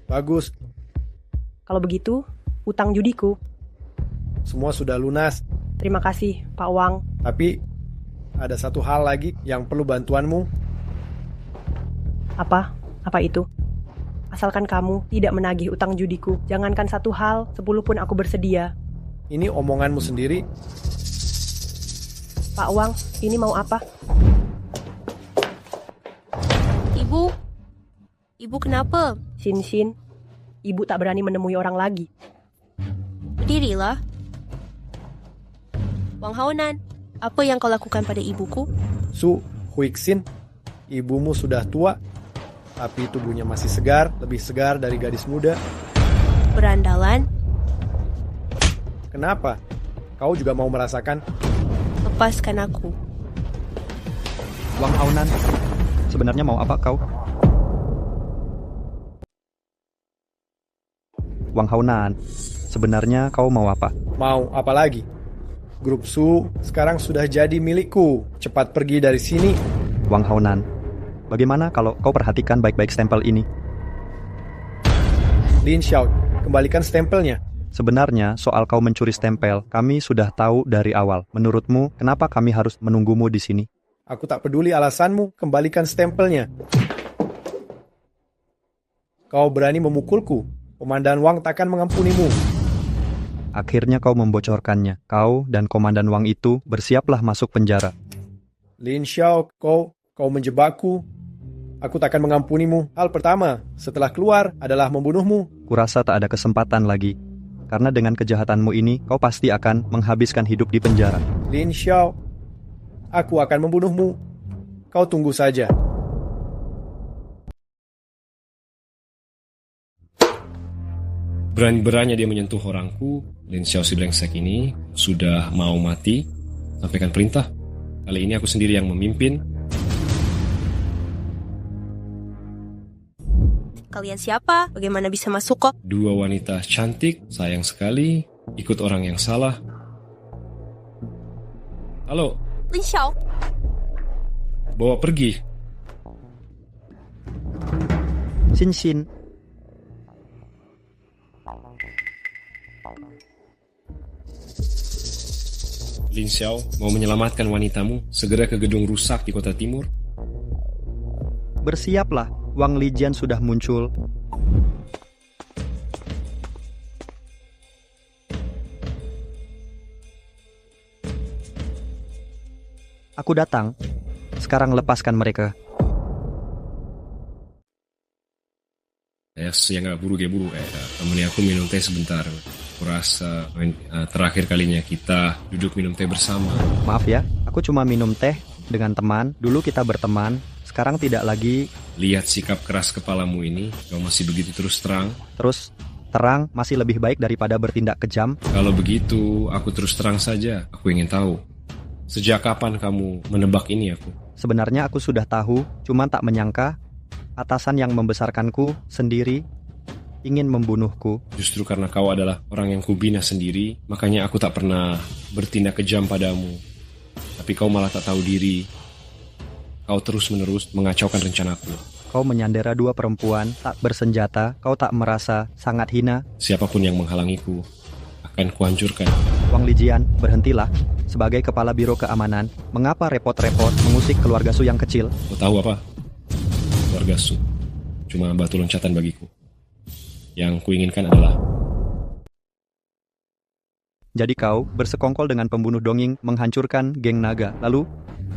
Bagus. Kalau begitu, utang judiku. Semua sudah lunas. Terima kasih, Pak Wang. Tapi ada satu hal lagi yang perlu bantuanmu. Apa? Apa itu? Asalkan kamu tidak menagih utang judiku. Jangankan 1 hal, 10 pun aku bersedia. Ini omonganmu sendiri. Pak Wang, ini mau apa? Ibu? Ibu kenapa? Shin, ibu tak berani menemui orang lagi. Berdirilah. Wang Haonan, apa yang kau lakukan pada ibuku? Su Huixin, ibumu sudah tua, tapi tubuhnya masih segar, lebih segar dari gadis muda. Berandalan? Kenapa? Kau juga mau merasakan? Lepaskan aku. Wang Haonan, sebenarnya mau apa kau? Wang Haonan, sebenarnya kau mau apa? Mau apa lagi? Grup Su sekarang sudah jadi milikku. Cepat pergi dari sini. Wang Haonan, bagaimana kalau kau perhatikan baik-baik stempel ini? Lin Xiao, kembalikan stempelnya. Sebenarnya soal kau mencuri stempel, kami sudah tahu dari awal. Menurutmu, kenapa kami harus menunggumu di sini? Aku tak peduli alasanmu, kembalikan stempelnya. Kau berani memukulku, Komandan Wang takkan mengampunimu. Akhirnya kau membocorkannya. Kau dan Komandan Wang itu bersiaplah masuk penjara. Lin Xiao, kau menjebakku. Aku takkan mengampunimu. Hal pertama, setelah keluar adalah membunuhmu. Kurasa tak ada kesempatan lagi. Karena dengan kejahatanmu ini, kau pasti akan menghabiskan hidup di penjara. Lin Xiao, aku akan membunuhmu. Kau tunggu saja. Berani-beraninya dia menyentuh orangku. Lin Xiao si brengsek ini sudah mau mati. Sampaikan perintah. Kali ini aku sendiri yang memimpin. Kalian siapa? Bagaimana bisa masuk kok? 2 wanita cantik, sayang sekali. Ikut orang yang salah. Halo. Lin Xiao. Bawa pergi. Shin. Lin Xiao mau menyelamatkan wanitamu, segera ke gedung rusak di kota timur. Bersiaplah, Wang Lijian sudah muncul. Aku datang. Sekarang lepaskan mereka. Ya nggak buru. Temen aku minum teh sebentar. Kurasa terakhir kalinya kita duduk minum teh bersama. Maaf ya, aku cuma minum teh dengan teman. Dulu kita berteman, sekarang tidak lagi. Lihat sikap keras kepalamu ini, kau masih begitu terus terang. Terus terang masih lebih baik daripada bertindak kejam. Kalau begitu, aku terus terang saja. Aku ingin tahu, sejak kapan kamu menebak ini aku? Sebenarnya aku sudah tahu, cuma tak menyangka atasan yang membesarkanku sendiri ingin membunuhku. Justru karena kau adalah orang yang kubina sendiri, makanya aku tak pernah bertindak kejam padamu. Tapi kau malah tak tahu diri. Kau terus-menerus mengacaukan rencanaku. Kau menyandera 2 perempuan tak bersenjata, kau tak merasa sangat hina? Siapapun yang menghalangiku akan kuhancurkan. Wang Lijian, berhentilah. Sebagai kepala biro keamanan, mengapa repot-repot mengusik keluarga Su yang kecil? Kau tahu apa? Keluarga Su cuma batu loncatan bagiku. Yang kuinginkan adalah... Jadi kau bersekongkol dengan pembunuh dongeng menghancurkan geng naga, lalu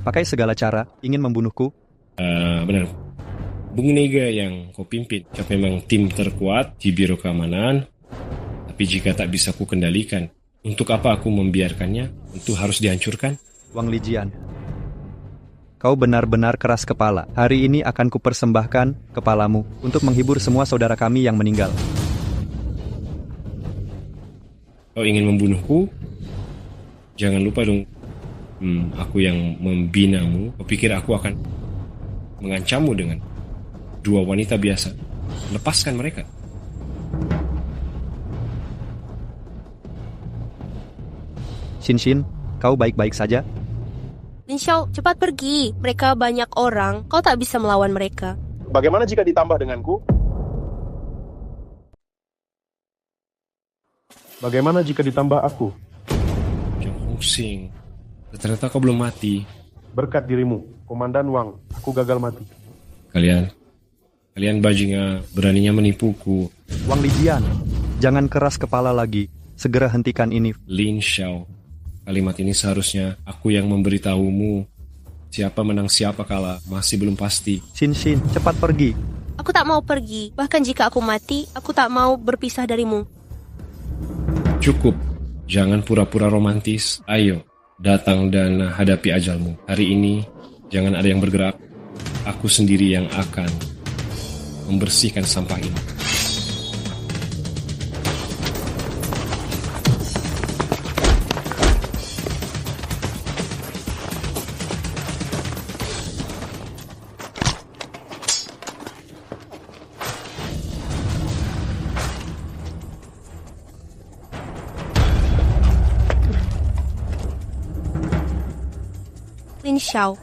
pakai segala cara ingin membunuhku? Benar. Bung Nega yang kau pimpin memang tim terkuat di biro keamanan. Tapi jika tak bisa ku kendalikan, untuk apa aku membiarkannya? Itu harus dihancurkan. Wang Lijian, kau benar-benar keras kepala. Hari ini akan kupersembahkan kepalamu untuk menghibur semua saudara kami yang meninggal. Kau ingin membunuhku? Jangan lupa dong, aku yang membinamu. Kau pikir aku akan mengancammu dengan 2 wanita biasa? Lepaskan mereka. Xin, kau baik-baik saja? Lin Xiao, cepat pergi. Mereka banyak orang, kau tak bisa melawan mereka. Bagaimana jika ditambah denganku? Bagaimana jika ditambah aku? Yang pusing. Ternyata kau belum mati. Berkat dirimu, Komandan Wang, aku gagal mati. Kalian bajingan beraninya menipuku. Wang Lijian, jangan keras kepala lagi. Segera hentikan ini. Lin Xiao, kalimat ini seharusnya aku yang memberitahumu. Siapa menang siapa kalah masih belum pasti. Xin, cepat pergi. Aku tak mau pergi. Bahkan jika aku mati, aku tak mau berpisah darimu. Cukup. Jangan pura-pura romantis. Ayo, datang dan hadapi ajalmu. Hari ini, jangan ada yang bergerak. Aku sendiri yang akan membersihkan sampah ini. Lin Xiao,